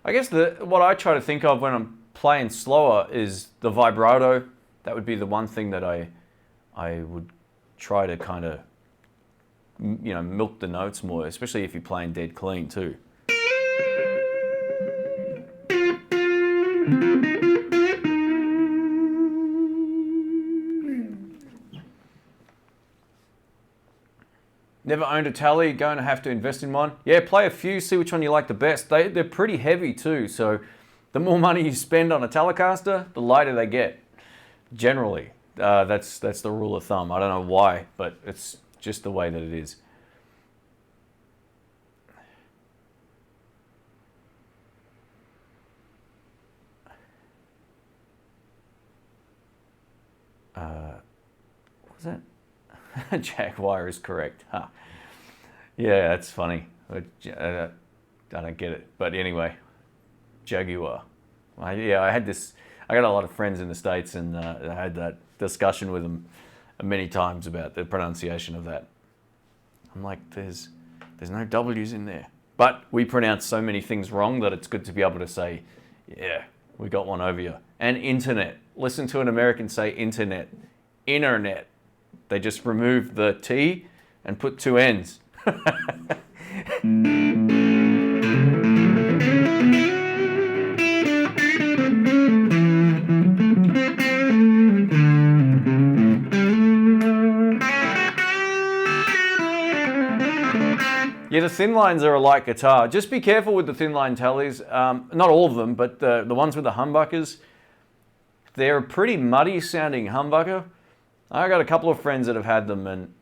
I guess what I try to think of when I'm playing slower is the vibrato. That would be the one thing that I would try to kind of, you know, milk the notes more, especially if you're playing dead clean too. Never owned a Tele, going to have to invest in one. Yeah, play a few, see which one you like the best. They're pretty heavy too, so the more money you spend on a Telecaster, the lighter they get, generally. That's the rule of thumb. I don't know why, but it's just the way that it is. What was that? Jaguar is correct. Huh. Yeah, that's funny. I don't get it. But anyway, Jaguar. I got a lot of friends in the States, and I had that discussion with them many times about the pronunciation of that. I'm like, there's no W's in there. But we pronounce so many things wrong that it's good to be able to say, yeah, we got one over you. And internet. Listen to an American say internet. Internet. They just removed the T and put two N's. Yeah, the thin lines are a light guitar. Just be careful with the thin line Teles. Not all of them, but the ones with the humbuckers. they're a pretty muddy sounding humbucker. I got a couple of friends that have had them and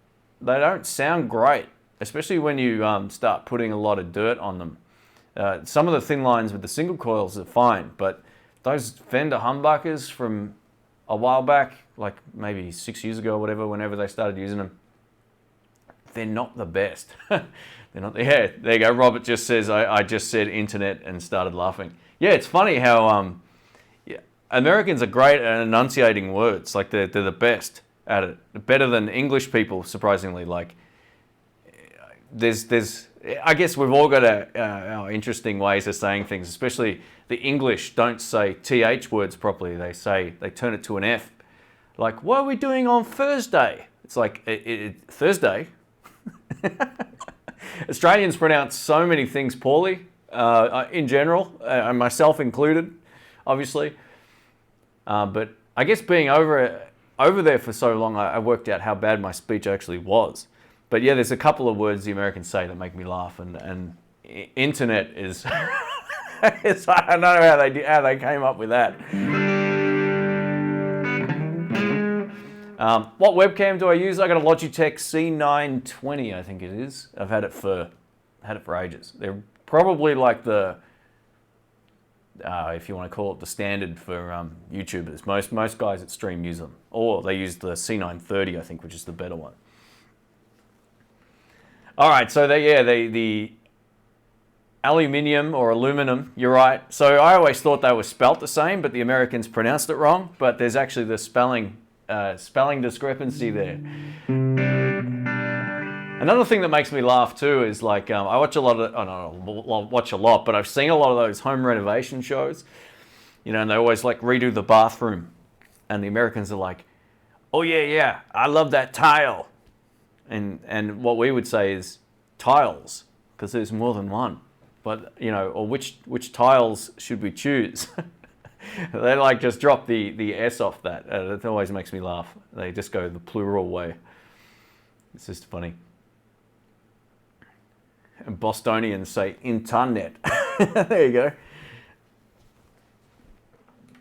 they don't sound great, especially when you start putting a lot of dirt on them. Some of the thin lines with the single coils are fine, but those Fender humbuckers from a while back, like maybe 6 years ago or whatever, whenever they started using them, they're not the best. They're not. Yeah, there you go. Robert just says, I just said internet and started laughing. Yeah, it's funny how Americans are great at enunciating words. Like they're the best at it. Better than English people, surprisingly. Like there's I guess we've all got our interesting ways of saying things, especially the English don't say TH words properly. They turn it to an F. Like, what are we doing on Thursday? It's like, Thursday? Australians pronounce so many things poorly, in general, myself included, obviously. But I guess being over there for so long, I worked out how bad my speech actually was. But yeah, there's a couple of words the Americans say that make me laugh, and internet is. I don't know how they came up with that. What webcam do I use? I got a Logitech C920, I think it is. I've had it for ages. They're probably like the, if you want to call it the standard for YouTubers. Most guys that stream use them, or they use the C930, I think, which is the better one. All right, so the aluminium or aluminum, you're right. So I always thought they were spelt the same, but the Americans pronounced it wrong. But there's actually the spelling discrepancy there. Another thing that makes me laugh too is like I watch a lot of, watch a lot, but I've seen a lot of those home renovation shows, you know, and they always like redo the bathroom, and the Americans are like, oh yeah, I love that tile. And what we would say is tiles, because there's more than one. But, you know, or which tiles should we choose? They like just drop the S off that. It always makes me laugh. They just go the plural way. It's just funny. And Bostonians say internet. There you go.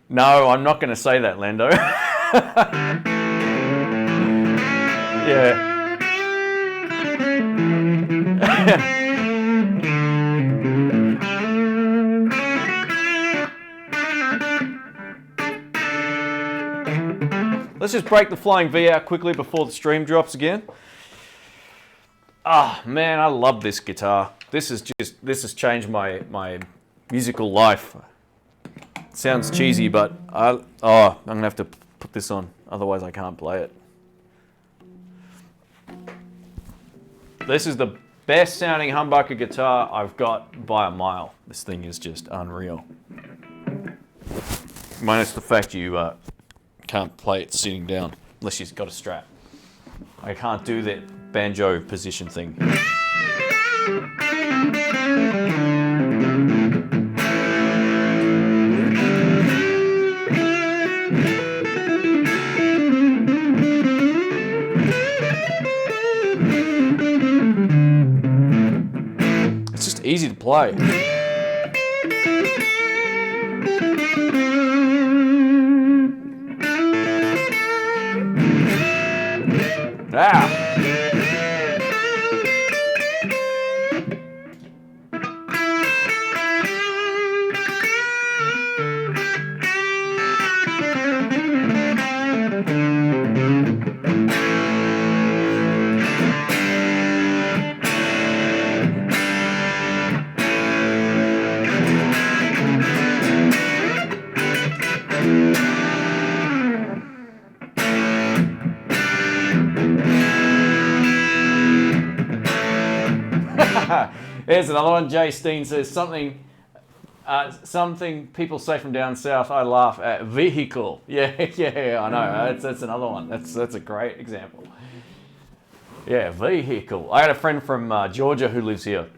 No, I'm not going to say that, Lando. Yeah. Let's just break the flying V out quickly before the stream drops again. Ah, man, I love this guitar. This has changed my musical life. It sounds cheesy, but I'm gonna have to put this on, otherwise I can't play it. This is the best sounding humbucker guitar I've got by a mile. This thing is just unreal. Minus the fact you can't play it sitting down unless you've got a strap. I can't do that banjo position thing. It's just easy to play. Ah. Here's another one. Jay Steen says something people say from down south. I laugh at vehicle. Yeah, I know. That's another one. That's a great example. Yeah, vehicle. I had a friend from Georgia who lives here.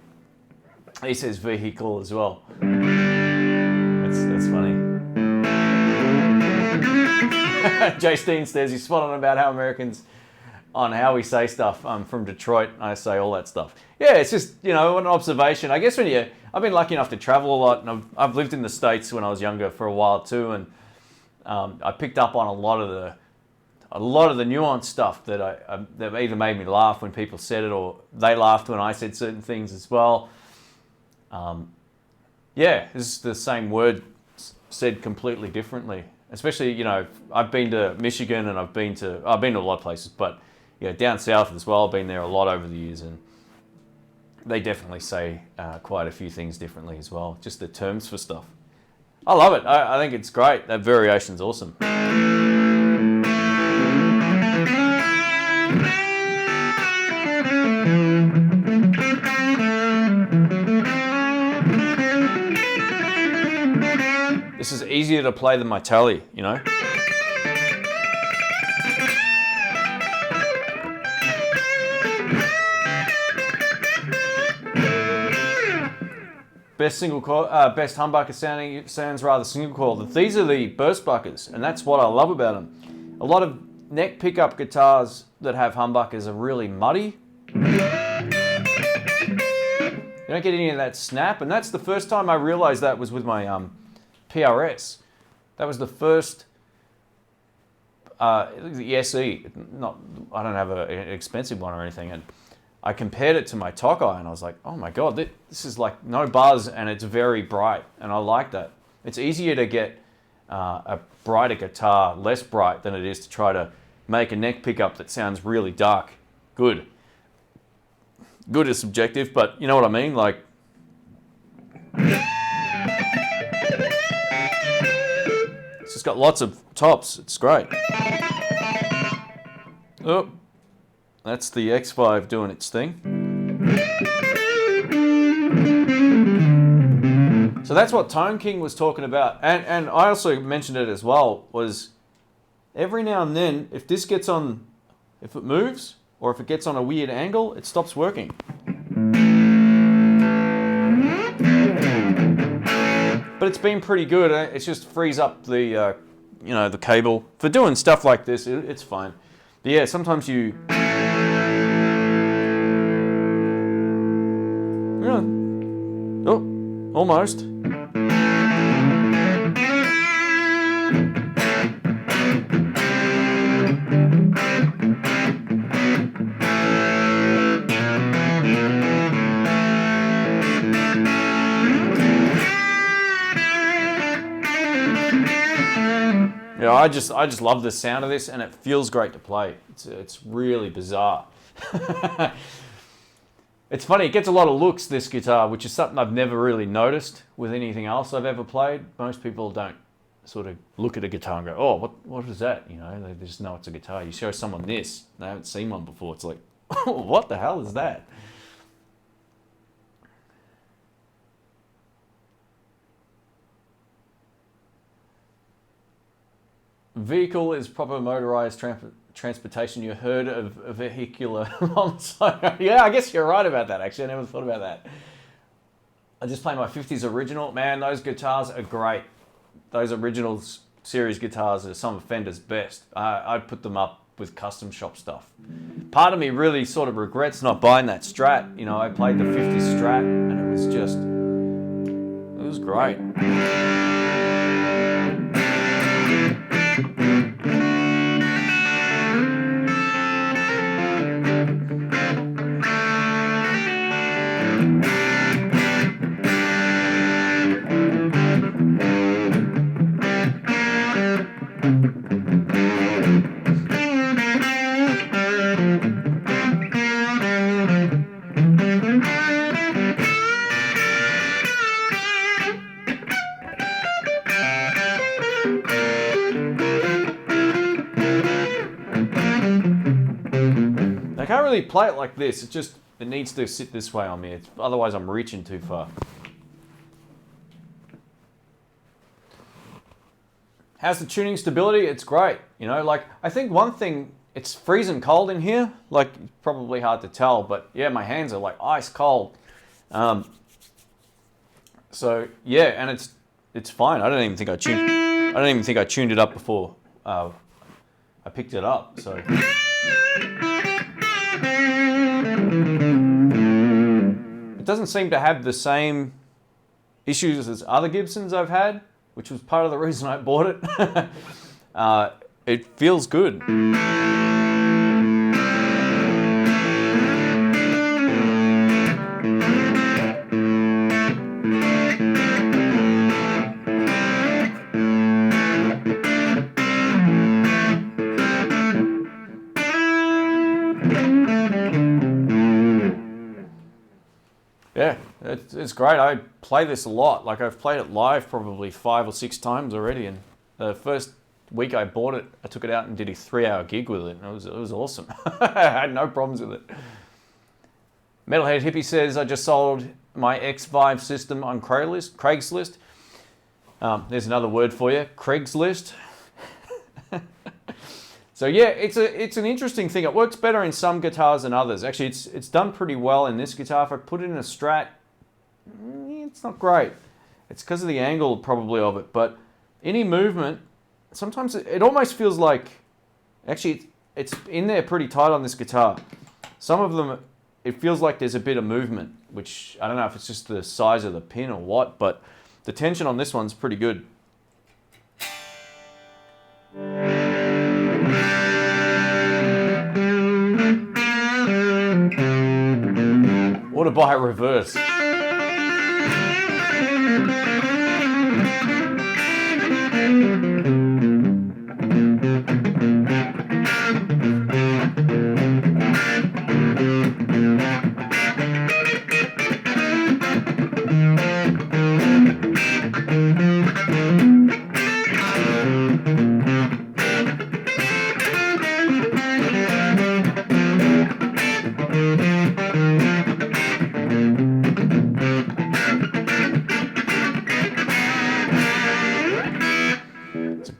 He says vehicle as well. That's funny. Jay Steen says he's spot on about how Americans, on how we say stuff. I'm from Detroit. I say all that stuff. Yeah, it's just, you know, an observation. I guess I've been lucky enough to travel a lot, and I've lived in the States when I was younger for a while too, and I picked up on a lot of the nuanced stuff that that either made me laugh when people said it, or they laughed when I said certain things as well. Yeah, this is the same word said completely differently. Especially, you know, I've been to Michigan and I've been to a lot of places, but yeah, down south as well. I've been there a lot over the years, and they definitely say quite a few things differently as well. Just the terms for stuff. I love it. I think it's great. That variation's awesome. This is easier to play than my Tele, you know? Best single coil, best humbucker sounds rather single coil. These are the burst buckers, and that's what I love about them. A lot of neck pickup guitars that have humbuckers are really muddy. You don't get any of that snap, and that's the first time I realized that was with my PRS. That was the first, the SE. I don't have an expensive one or anything, and I compared it to my Tokai, and I was like, oh my god, this is like no buzz, and it's very bright, and I like that. It's easier to get a brighter guitar less bright than it is to try to make a neck pickup that sounds really dark. Good is subjective, but you know what I mean? Like, it's just got lots of tops. It's great. Oh, that's the X5 doing its thing. So that's what Tone King was talking about. And I also mentioned it as well, was every now and then, if it moves, or if it gets on a weird angle, it stops working. But it's been pretty good. It just frees up the, the cable. For doing stuff like this, it's fine. But yeah, sometimes you... Oh, almost. Yeah, I just love the sound of this, and it feels great to play. It's really bizarre. It's funny, it gets a lot of looks, this guitar, which is something I've never really noticed with anything else I've ever played. Most people don't sort of look at a guitar and go, oh, what is that? You know, they just know it's a guitar. You show someone this, they haven't seen one before. It's like, oh, what the hell is that? Vehicle is proper motorized transportation. You heard of a vehicular homicide. Yeah, I guess you're right about that, actually. I never thought about that. I just played my 50s original. Man, those guitars are great. Those original series guitars are some of Fender's best. I'd put them up with custom shop stuff. Part of me really sort of regrets not buying that Strat. You know, I played the 50s Strat, and it was great. I can't really play it like this. It needs to sit this way on me. Otherwise I'm reaching too far. How's the tuning stability? It's great. You know, like, I think one thing, it's freezing cold in here. Like, probably hard to tell, but yeah, my hands are like ice cold. So yeah, and it's fine. I don't even think I tuned it up before I picked it up. So it doesn't seem to have the same issues as other Gibsons I've had, which was part of the reason I bought it. It feels good. Yeah, it's great. I play this a lot. Like, I've played it live probably 5 or 6 times already. And the first week I bought it, I took it out and did a 3-hour gig with it. And it was awesome. I had no problems with it. Metalhead Hippie says, I just sold my X5 system on Craigslist. There's another word for you, Craigslist. So yeah, it's an interesting thing. It works better in some guitars than others. Actually, it's done pretty well in this guitar. If I put it in a Strat, it's not great. It's because of the angle probably of it. But any movement, sometimes it almost feels like, actually it's in there pretty tight on this guitar. Some of them, it feels like there's a bit of movement, which I don't know if it's just the size of the pin or what, but the tension on this one's pretty good. Or to buy a reverse.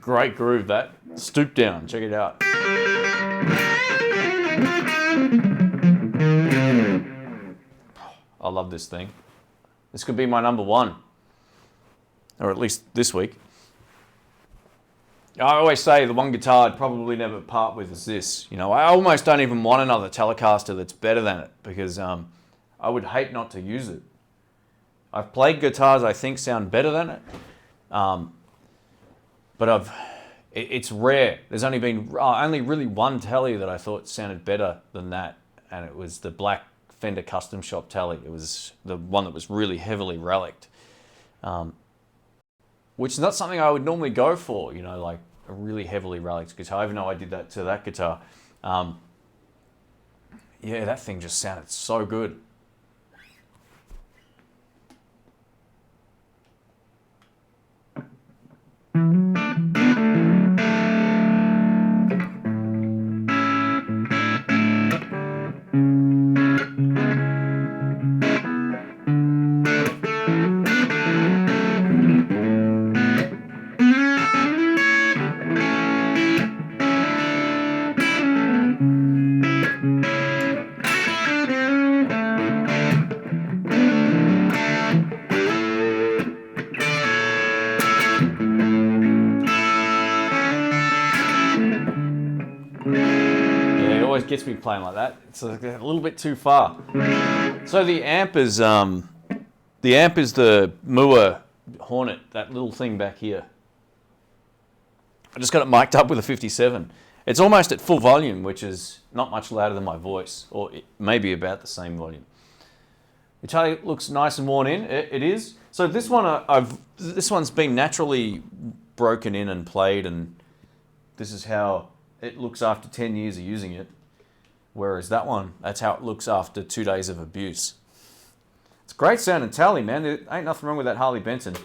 Great groove, that. Stoop down, check it out. I love this thing. This could be my number 1. Or at least this week. I always say the one guitar I'd probably never part with is this. You know, I almost don't even want another Telecaster that's better than it, because I would hate not to use it. I've played guitars I think sound better than it. But it's rare. There's only been only really one Tele that I thought sounded better than that, and it was the black Fender Custom Shop Tele. It was the one that was really heavily relicked, which is not something I would normally go for, you know, like a really heavily relicked guitar, even though I did that to that guitar. Yeah, that thing just sounded so good. Gets me playing like that. It's a little bit too far. So the amp is the Mooer Hornet, that little thing back here. I just got it mic'd up with a 57. It's almost at full volume, which is not much louder than my voice, or maybe about the same volume. Which looks nice and worn in. It is. So this one this one's been naturally broken in and played, and this is how it looks after 10 years of using it. Whereas that one, that's how it looks after 2 days of abuse. It's a great sounding Tele, man. There ain't nothing wrong with that Harley Benson.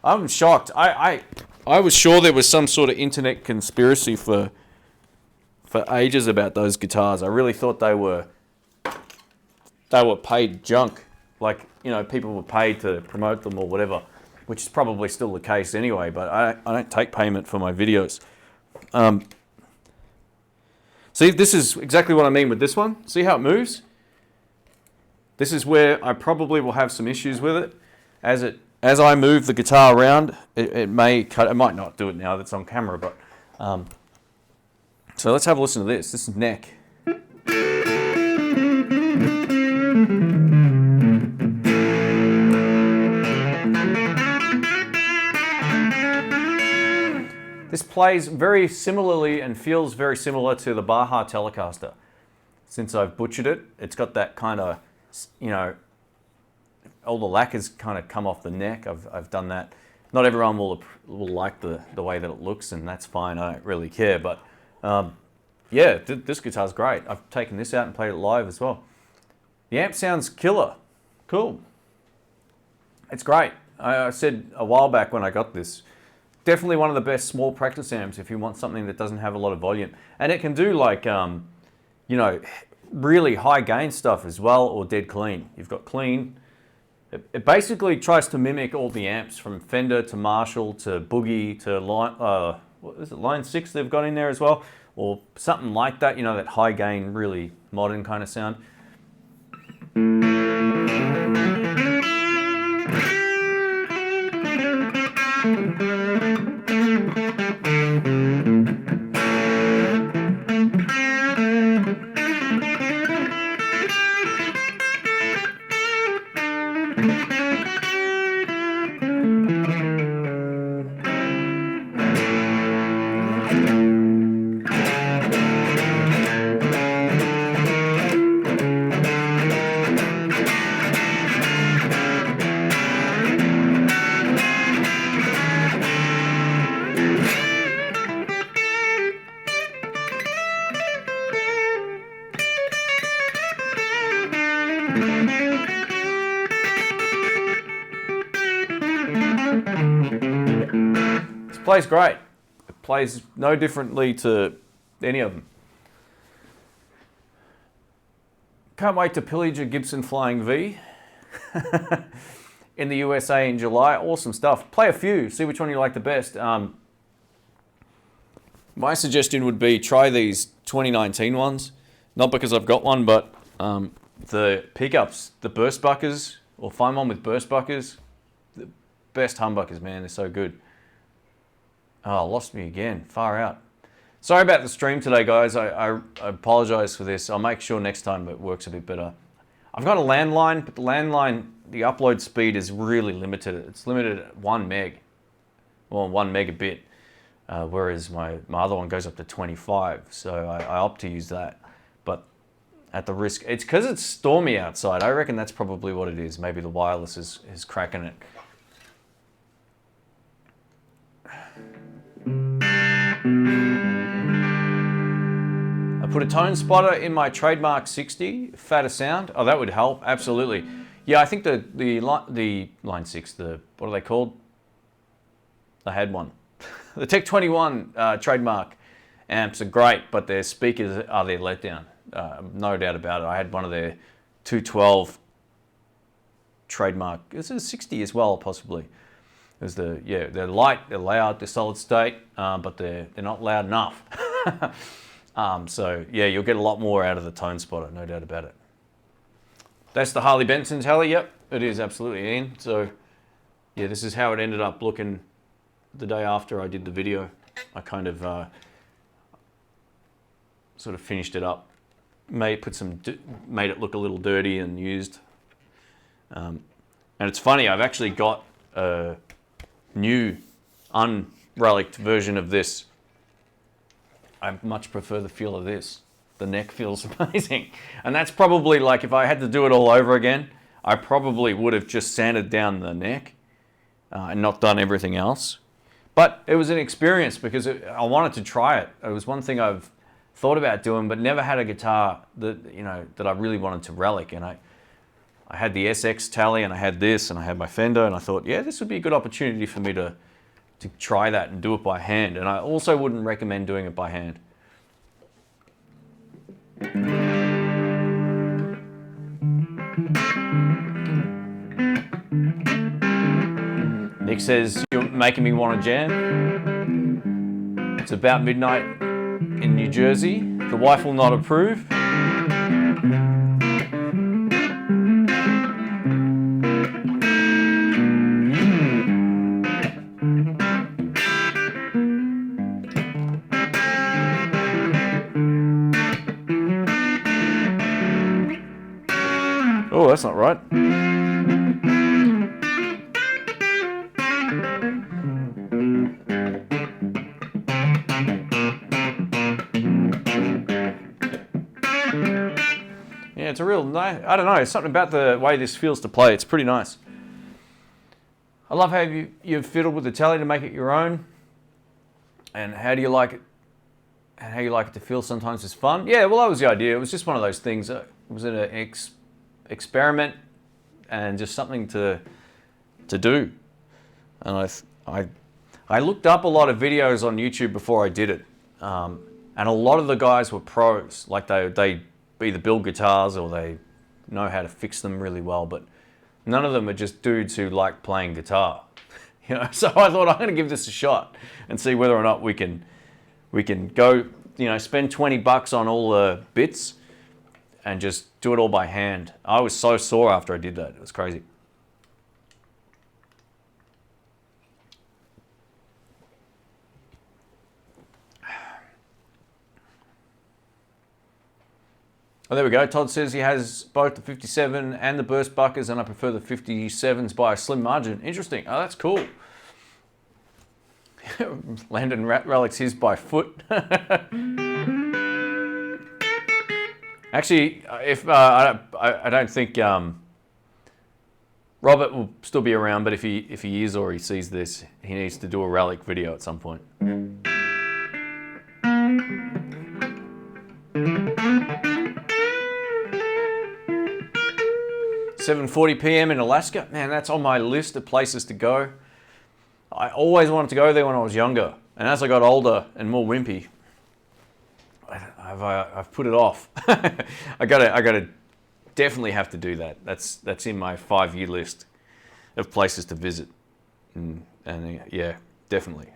I'm shocked. I was sure there was some sort of internet conspiracy for ages about those guitars. I really thought they were paid junk. Like, you know, people were paid to promote them or whatever, which is probably still the case anyway, but I don't take payment for my videos. See, this is exactly what I mean with this one. See how it moves? This is where I probably will have some issues with it. As I move the guitar around, it may cut. I might not do it now that's on camera, but so let's have a listen to this. This is neck. plays very similarly and feels very similar to the Baja Telecaster. Since I've butchered it, it's got that kind of, you know, all the lacquer's kind of come off the neck. I've done that. Not everyone will like the way that it looks, and that's fine. I don't really care. But yeah, this guitar's great. I've taken this out and played it live as well. The amp sounds killer. Cool. It's great. I said a while back when I got this, definitely one of the best small practice amps if you want something that doesn't have a lot of volume. And it can do like, you know, really high gain stuff as well, or dead clean. You've got clean. It basically tries to mimic all the amps from Fender to Marshall to Boogie to what is it, Line 6 they've got in there as well, or something like that, you know, that high gain, really modern kind of sound. Plays great. It plays no differently to any of them. Can't wait to pillage a Gibson Flying V in the USA in July. Awesome stuff. Play a few, see which one you like the best. My suggestion would be try these 2019 ones. Not because I've got one, but the pickups, the burst buckers, or find one with burst buckers. The best humbuckers, man. They're so good. Oh, lost me again. Far out. Sorry about the stream today, guys. I apologize for this. I'll make sure next time it works a bit better. I've got a landline, but the landline, the upload speed is really limited. It's limited at 1 meg, well, 1 megabit, whereas my other one goes up to 25. So I opt to use that. But at the risk, it's because it's stormy outside. I reckon that's probably what it is. Maybe the wireless is cracking it. I put a tone spotter in my trademark 60, fatter sound. Oh, that would help, absolutely. Yeah, I think the line 6, what are they called? I had one. The Tech 21 trademark amps are great, but their speakers are their letdown. No doubt about it. I had one of their 212 trademark. This is 60 as well, possibly. There's they're light, they're loud, they're solid state, but they're not loud enough. So yeah, you'll get a lot more out of the tone spotter, no doubt about it. That's the Harley Benson's Heli. Yep, it is absolutely, Ian. So yeah, this is how it ended up looking the day after I did the video. I kind of sort of finished it up, made it look a little dirty and used. And it's funny, I've actually got a new unrelicked version of this. I much prefer the feel of this. The neck feels amazing. And that's probably like, if I had to do it all over again, I probably would have just sanded down the neck and not done everything else. But it was an experience because I wanted to try it. It was one thing I've thought about doing, but never had a guitar that I really wanted to relic. And I had the SX Tally, and I had this, and I had my Fender, and I thought, yeah, this would be a good opportunity for me to try that and do it by hand. And I also wouldn't recommend doing it by hand. Nick says, you're making me want to jam. It's about midnight in New Jersey. The wife will not approve. Oh, that's not right. It's a real nice, I don't know, something about the way this feels to play. It's pretty nice. I love how you've fiddled with the Tele to make it your own. And how do you like it? And how you like it to feel sometimes is fun. Yeah, well, that was the idea. It was just one of those things. It was an experiment and just something to do. And I looked up a lot of videos on YouTube before I did it. And a lot of the guys were pros. Like they either build guitars or they know how to fix them really well. But none of them are just dudes who like playing guitar. You know, so I thought I'm going to give this a shot and see whether or not we can go, you know, spend $20 on all the bits and just do it all by hand. I was so sore after I did that. It was crazy. Oh, there we go. Todd says he has both the 57 and the burst buckers, and I prefer the 57s by a slim margin. Interesting. Oh, that's cool. Landon relics his by foot. Actually, if I don't think Robert will still be around, but if he is or he sees this, he needs to do a relic video at some point. 7:40 p.m. in Alaska. Man, that's on my list of places to go. I always wanted to go there when I was younger, and as I got older and more wimpy, I've put it off. I gotta definitely have to do that. That's in my 5-year list of places to visit, and yeah, definitely.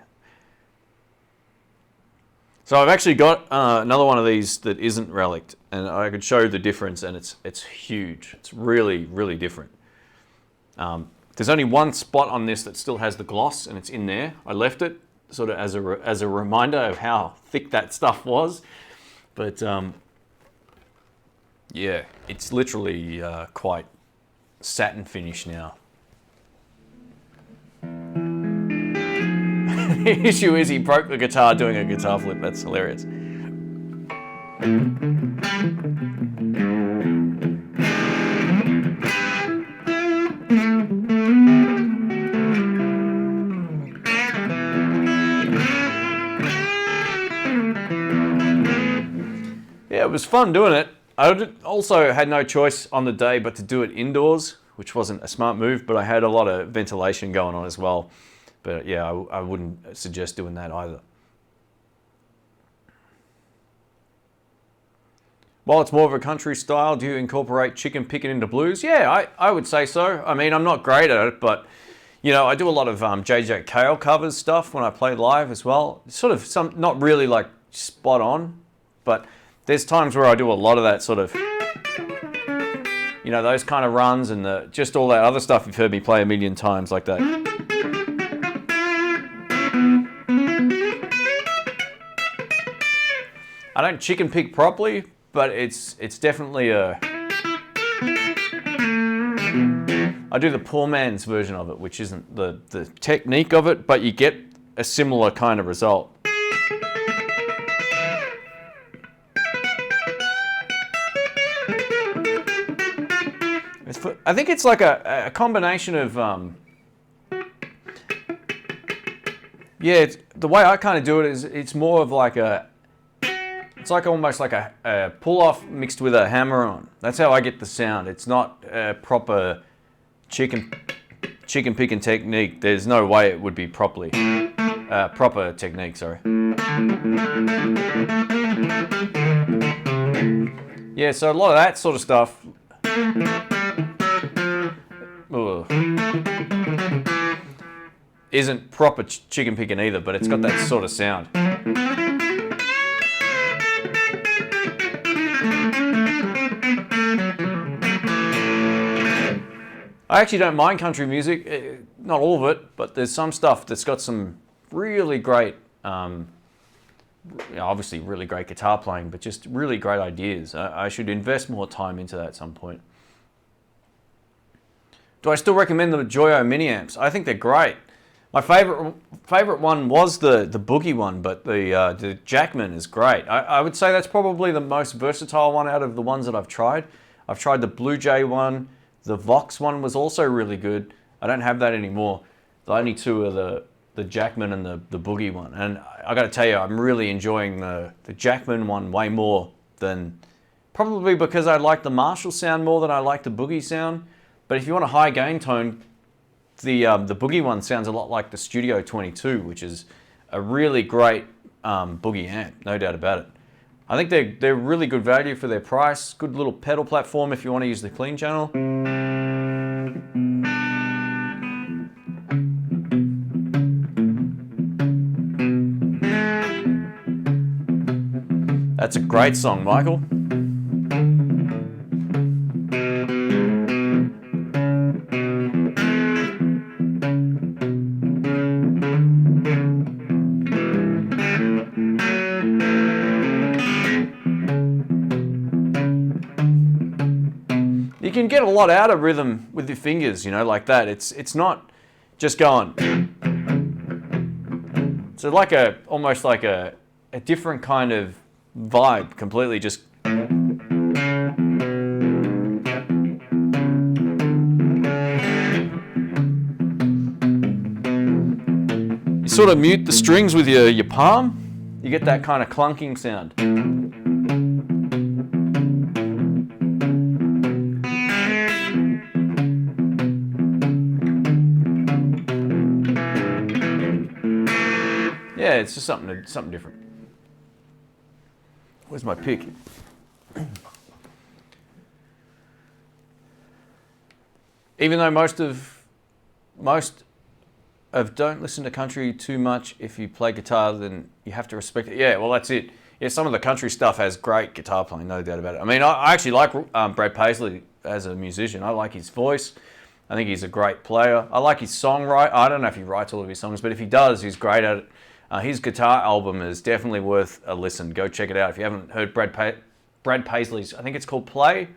So I've actually got another one of these that isn't relicked, and I could show you the difference, and it's huge. It's really, really different. There's only one spot on this that still has the gloss, and it's in there. I left it sort of as a reminder of how thick that stuff was. But yeah, it's literally quite satin finish now. The issue is he broke the guitar doing a guitar flip. That's hilarious. Yeah, it was fun doing it. I also had no choice on the day but to do it indoors, which wasn't a smart move, but I had a lot of ventilation going on as well. But yeah, I wouldn't suggest doing that either. While it's more of a country style, do you incorporate chicken picking into blues? Yeah, I would say so. I mean, I'm not great at it, but you know, I do a lot of JJ Cale covers stuff when I play live as well. Sort of not really like spot on, but there's times where I do a lot of that sort of, you know, those kind of runs and just all that other stuff you've heard me play a million times like that. I don't chicken pick properly, but it's definitely a... I do the poor man's version of it, which isn't the technique of it, but you get a similar kind of result. I think it's like a combination of... yeah, the way I kind of do it is it's more of like a... It's like almost like a pull-off mixed with a hammer-on. That's how I get the sound. It's not a proper chicken picking technique. There's no way it would be proper technique, sorry. Yeah, so a lot of that sort of stuff. Isn't proper chicken picking either, but it's got that sort of sound. I actually don't mind country music, not all of it, but there's some stuff that's got some really great, obviously really great guitar playing, but just really great ideas. I should invest more time into that at some point. Do I still recommend the Joyo mini amps? I think they're great. My favorite one was the Boogie one, but the Jackman is great. I would say that's probably the most versatile one out of the ones that I've tried. I've tried the Blue Jay one. The Vox one was also really good. I don't have that anymore. The only two are the Jackman and the Boogie one. And I got to tell you, I'm really enjoying the Jackman one way more than, probably because I like the Marshall sound more than I like the Boogie sound. But if you want a high gain tone, the Boogie one sounds a lot like the Studio 22, which is a really great Boogie amp, no doubt about it. I think they're really good value for their price. Good little pedal platform if you want to use the clean channel. That's a great song, Michael. You can get a lot out of rhythm with your fingers, you know, like that. It's not just going. So like almost like a different kind of vibe completely. Just you sort of mute the strings with your palm, you get that kind of clunking sound. Yeah, it's just something different. Where's my pick? Even though most of don't listen to country too much, if you play guitar, then you have to respect it. Yeah, well, that's it. Yeah, some of the country stuff has great guitar playing, no doubt about it. I mean, I actually like Brad Paisley as a musician. I like his voice. I think he's a great player. I like his songwriting. I don't know if he writes all of his songs, but if he does, he's great at it. His guitar album is definitely worth a listen. Go check it out. If you haven't heard Brad Paisley's, I think it's called Play,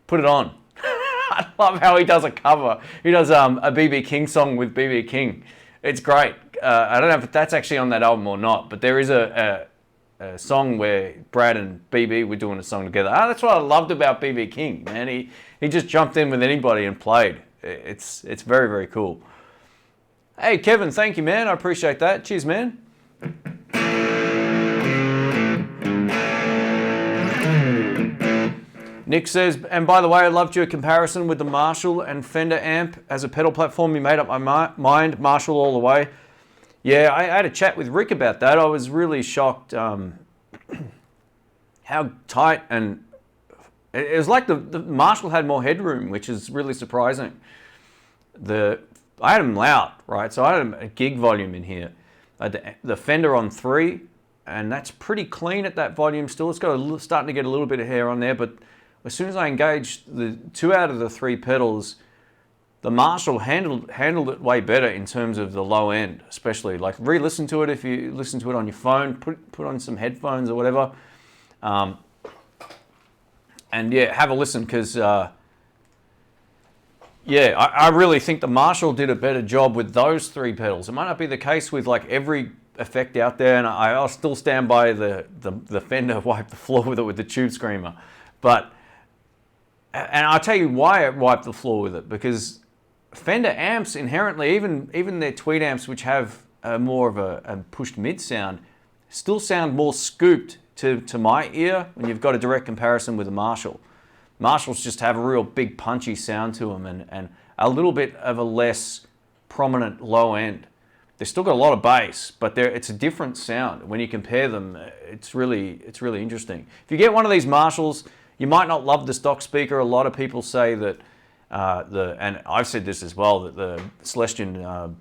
put it on. I love how he does a cover. He does a B.B. King song with B.B. King. It's great. I don't know if that's actually on that album or not, but there is a song where Brad and B.B. were doing a song together. That's what I loved about B.B. King, man. He just jumped in with anybody and played. It's very, very cool. Hey, Kevin, thank you, man. I appreciate that. Cheers, man. Nick says, and by the way, I loved your comparison with the Marshall and Fender amp as a pedal platform. You made up my mind. Marshall all the way. Yeah, I had a chat with Rick about that. I was really shocked how tight, and it was like the Marshall had more headroom, which is really surprising. I had them loud, right? So I had a gig volume in here. I had the Fender on 3, and that's pretty clean at that volume still. It's got starting to get a little bit of hair on there, but as soon as I engaged the 2 out of the 3 pedals, the Marshall handled it way better in terms of the low end, especially. Like, re-listen to it if you listen to it on your phone, put on some headphones or whatever. And yeah, have a listen, because yeah, I really think the Marshall did a better job with those 3 pedals. It might not be the case with like every effect out there, and I'll still stand by the Fender wipe the floor with it with the Tube Screamer. But, and I'll tell you why it wiped the floor with it, because Fender amps inherently, even their tweed amps, which have more of a pushed mid sound, still sound more scooped to my ear when you've got a direct comparison with a Marshall. Marshalls just have a real big punchy sound to them, and a little bit of a less prominent low end. They've still got a lot of bass, but it's a different sound. When you compare them, it's really interesting. If you get one of these Marshalls, you might not love the stock speaker. A lot of people say that and I've said this as well, that the Celestion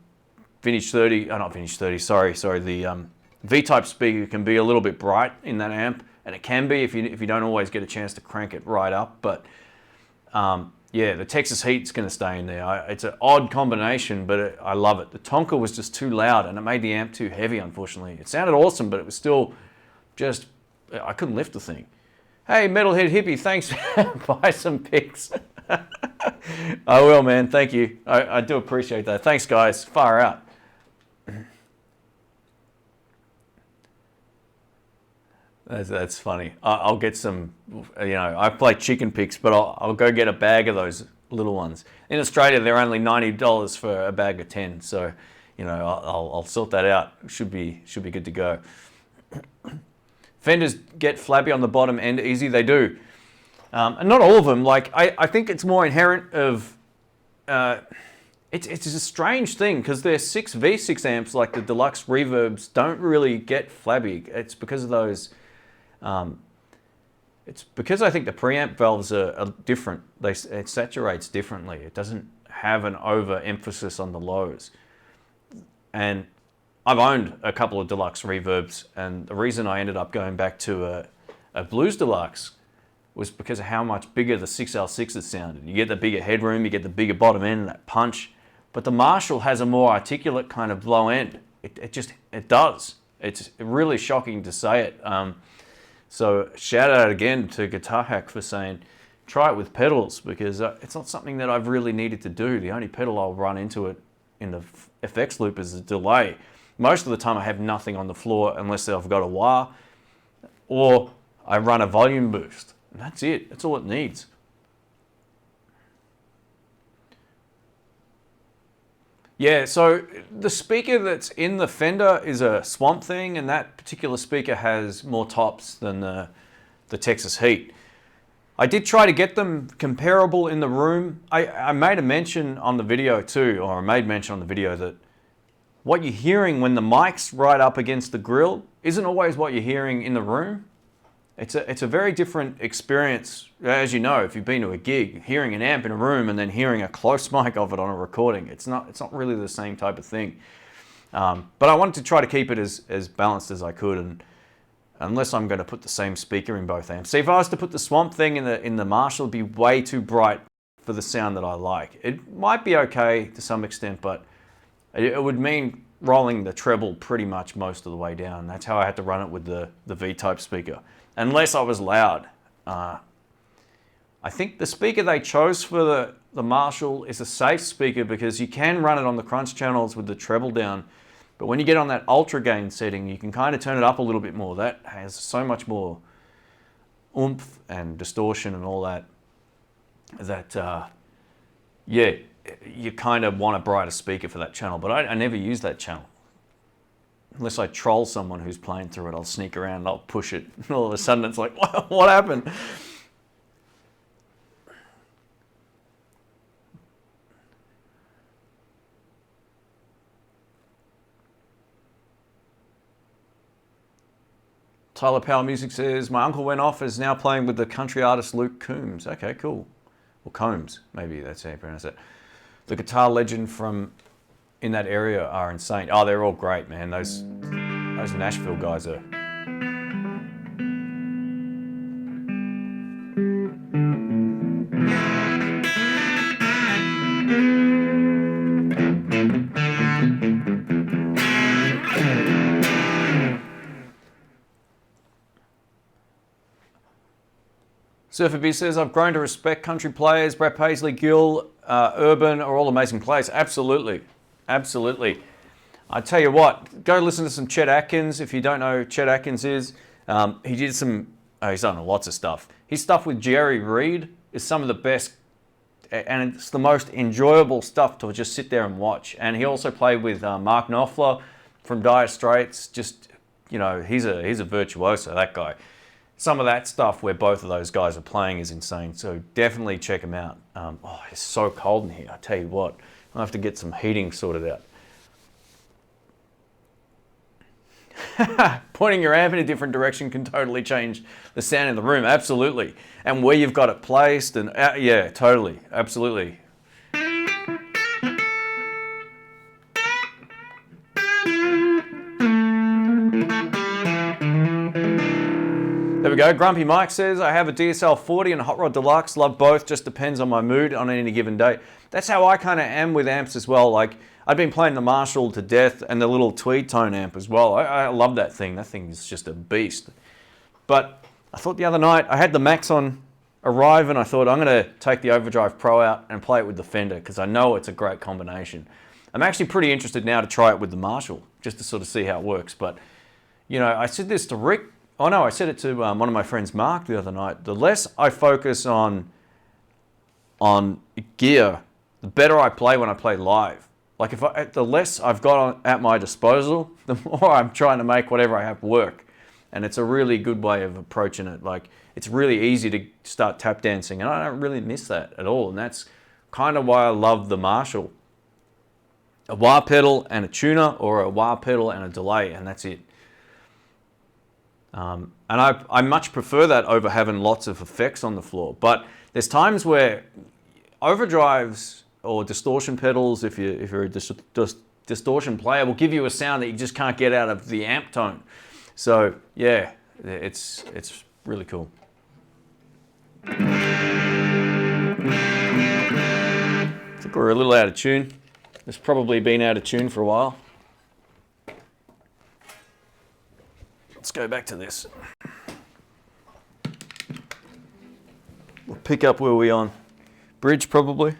Vintage 30, not Vintage 30, sorry, the V-type speaker can be a little bit bright in that amp. And it can be if you don't always get a chance to crank it right up. But yeah, the Texas Heat's going to stay in there. It's an odd combination, but I love it. The Tonka was just too loud, and it made the amp too heavy, unfortunately. It sounded awesome, but it was still just, I couldn't lift the thing. Hey, Metalhead Hippie, thanks. Buy some pics. I will, man. Thank you. I do appreciate that. Thanks, guys. Far out. That's funny. I'll get some, I play chicken picks, but I'll go get a bag of those little ones. In Australia, they're only $90 for a bag of 10, so I'll sort that out. Should be good to go. Fenders get flabby on the bottom end easy. They do, and not all of them. Like I think it's more inherent of. It's a strange thing because they're 6V6 amps like the deluxe reverbs don't really get flabby. It's because of those. It's because I think the preamp valves are different. It saturates differently. It doesn't have an overemphasis on the lows. And I've owned a couple of deluxe reverbs, and the reason I ended up going back to a Blues Deluxe was because of how much bigger the 6L6s sounded. You get the bigger headroom, you get the bigger bottom end, and that punch. But the Marshall has a more articulate kind of low end. It does. It's really shocking to say it. So shout out again to Guitar Hack for saying, try it with pedals, because it's not something that I've really needed to do. The only pedal I'll run into it in the FX loop is a delay. Most of the time I have nothing on the floor unless I've got a wah, or I run a volume boost. And that's it. That's all it needs. Yeah, so the speaker that's in the Fender is a Swamp Thing, and that particular speaker has more tops than the Texas Heat. I did try to get them comparable in the room. I made a mention on the video too, or I made mention on the video that what you're hearing when the mic's right up against the grill isn't always what you're hearing in the room. It's a very different experience, as you know, if you've been to a gig, hearing an amp in a room and then hearing a close mic of it on a recording. It's not really the same type of thing. But I wanted to try to keep it as balanced as I could, and unless I'm going to put the same speaker in both amps. See, if I was to put the Swamp Thing in the Marshall, it'd be way too bright for the sound that I like. It might be okay to some extent, but it would mean rolling the treble pretty much most of the way down. That's how I had to run it with the V-type speaker. Unless I was loud. I think the speaker they chose for the Marshall is a safe speaker because you can run it on the crunch channels with the treble down. But when you get on that ultra gain setting, you can kind of turn it up a little bit more. That has so much more oomph and distortion and all that. Yeah, you kind of want a brighter speaker for that channel. But I never use that channel. Unless I troll someone who's playing through it, I'll sneak around and I'll push it. And all of a sudden it's like, what happened? Tyler Power Music says, my uncle went off, is now playing with the country artist Luke Combs. Okay, cool. Or Combs, maybe that's how you pronounce it. The guitar legend from in that area are insane. Oh, they're all great, man. Those Nashville guys are. Surfer B says, I've grown to respect country players. Brett Paisley, Gill, Urban are all amazing players. Absolutely. Absolutely. I tell you what, go listen to some Chet Atkins. If you don't know who Chet Atkins is, he did some, he's done lots of stuff. His stuff with Jerry Reed is some of the best, and it's the most enjoyable stuff to just sit there and watch. And he also played with Mark Knopfler from Dire Straits. Just, he's a virtuoso, that guy. Some of that stuff where both of those guys are playing is insane. So definitely check them out. It's so cold in here, I tell you what. I'll have to get some heating sorted out. Pointing your amp in a different direction can totally change the sound in the room, absolutely. And where you've got it placed, and yeah, totally, absolutely. There we go. Grumpy Mike says, I have a DSL 40 and a Hot Rod Deluxe. Love both. Just depends on my mood on any given day. That's how I kind of am with amps as well. Like, I've been playing the Marshall to death and the little tweed tone amp as well. I love that thing. That thing is just a beast. But I thought the other night, I had the Maxon arrive and I thought I'm going to take the Overdrive Pro out and play it with the Fender because I know it's a great combination. I'm actually pretty interested now to try it with the Marshall just to sort of see how it works. But, I said this to Rick oh no, I said it to one of my friends, Mark, the other night. The less I focus on gear, the better I play when I play live. Like the less I've got at my disposal, the more I'm trying to make whatever I have work. And it's a really good way of approaching it. Like, it's really easy to start tap dancing, and I don't really miss that at all. And that's kind of why I love the Marshall. A wah pedal and a tuner, or a wah pedal and a delay, and that's it. And I much prefer that over having lots of effects on the floor. But there's times where overdrives or distortion pedals, if you're a distortion player, will give you a sound that you just can't get out of the amp tone. So yeah, it's really cool. I think we're a little out of tune. It's probably been out of tune for a while. Let's go back to this. We'll pick up where we're on. Bridge probably.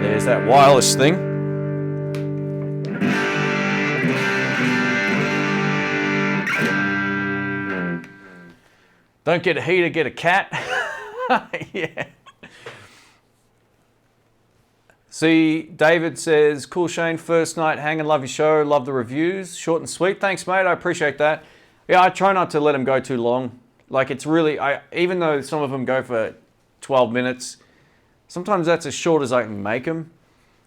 There's that wireless thing. Don't get a heater, get a cat. Yeah. See, David says, cool Shane, first night hanging, love your show, love the reviews, short and sweet. Thanks, mate, I appreciate that. Yeah, I try not to let them go too long. Like, it's really, even though some of them go for 12 minutes, sometimes that's as short as I can make them.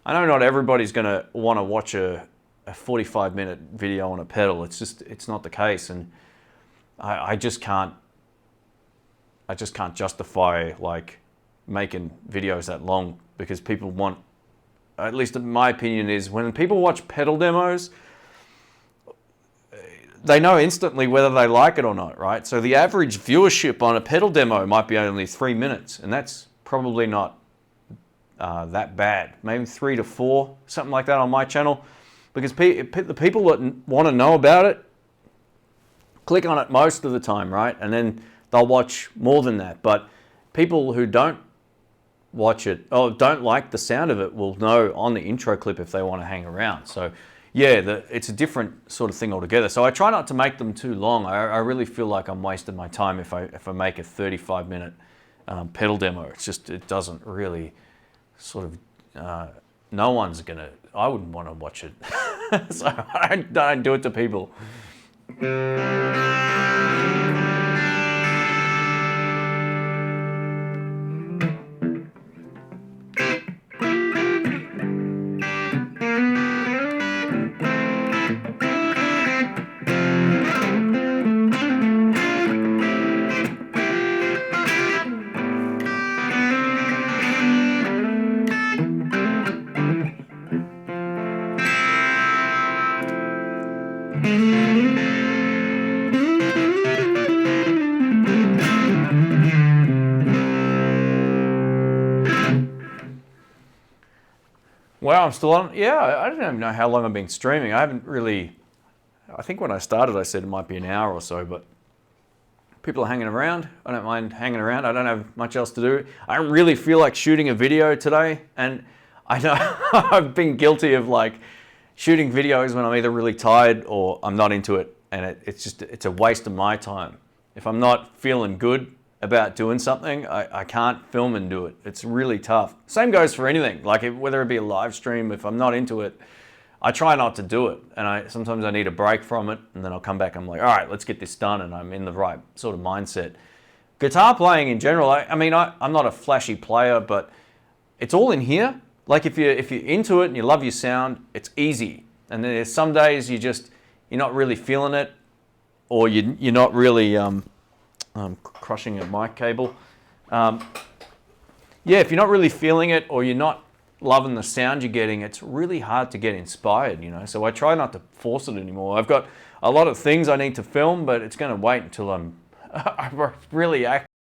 I know not everybody's going to want to watch a 45-minute video on a pedal. It's not the case, and I just can't justify like making videos that long, because people want, at least in my opinion, is when people watch pedal demos, they know instantly whether they like it or not, right? So the average viewership on a pedal demo might be only 3 minutes, and that's probably not that bad. Maybe 3 to 4, something like that on my channel, because the people that want to know about it click on it most of the time, right? And then they'll watch more than that. But people who don't watch it or don't like the sound of it will know on the intro clip if they want to hang around. So yeah, it's a different sort of thing altogether. So I try not to make them too long. I really feel like I'm wasting my time if I make a 35-minute pedal demo. It's just, it doesn't really sort of, no one's gonna, I wouldn't want to watch it. So I don't do it to people. Wow, I'm still on. Yeah, I don't even know how long I've been streaming. I haven't really, I think when I started I said it might be an hour or so, but people are hanging around. I don't mind hanging around. I don't have much else to do. I don't really feel like shooting a video today, and I know I've been guilty of like shooting videos when I'm either really tired or I'm not into it, and it's a waste of my time. If I'm not feeling good about doing something, I can't film and do it. It's really tough. Same goes for anything, like whether it be a live stream. If I'm not into it, I try not to do it, and sometimes I need a break from it, and then I'll come back and I'm like, all right, let's get this done, and I'm in the right sort of mindset. Guitar playing in general, I mean, I'm not a flashy player, but it's all in here. Like if you're into it and you love your sound, it's easy. And then there's some days you're not really feeling it, or you're not really crushing a mic cable. Yeah, if you're not really feeling it, or you're not loving the sound you're getting, it's really hard to get inspired, you know. So I try not to force it anymore. I've got a lot of things I need to film, but it's going to wait until I'm really active.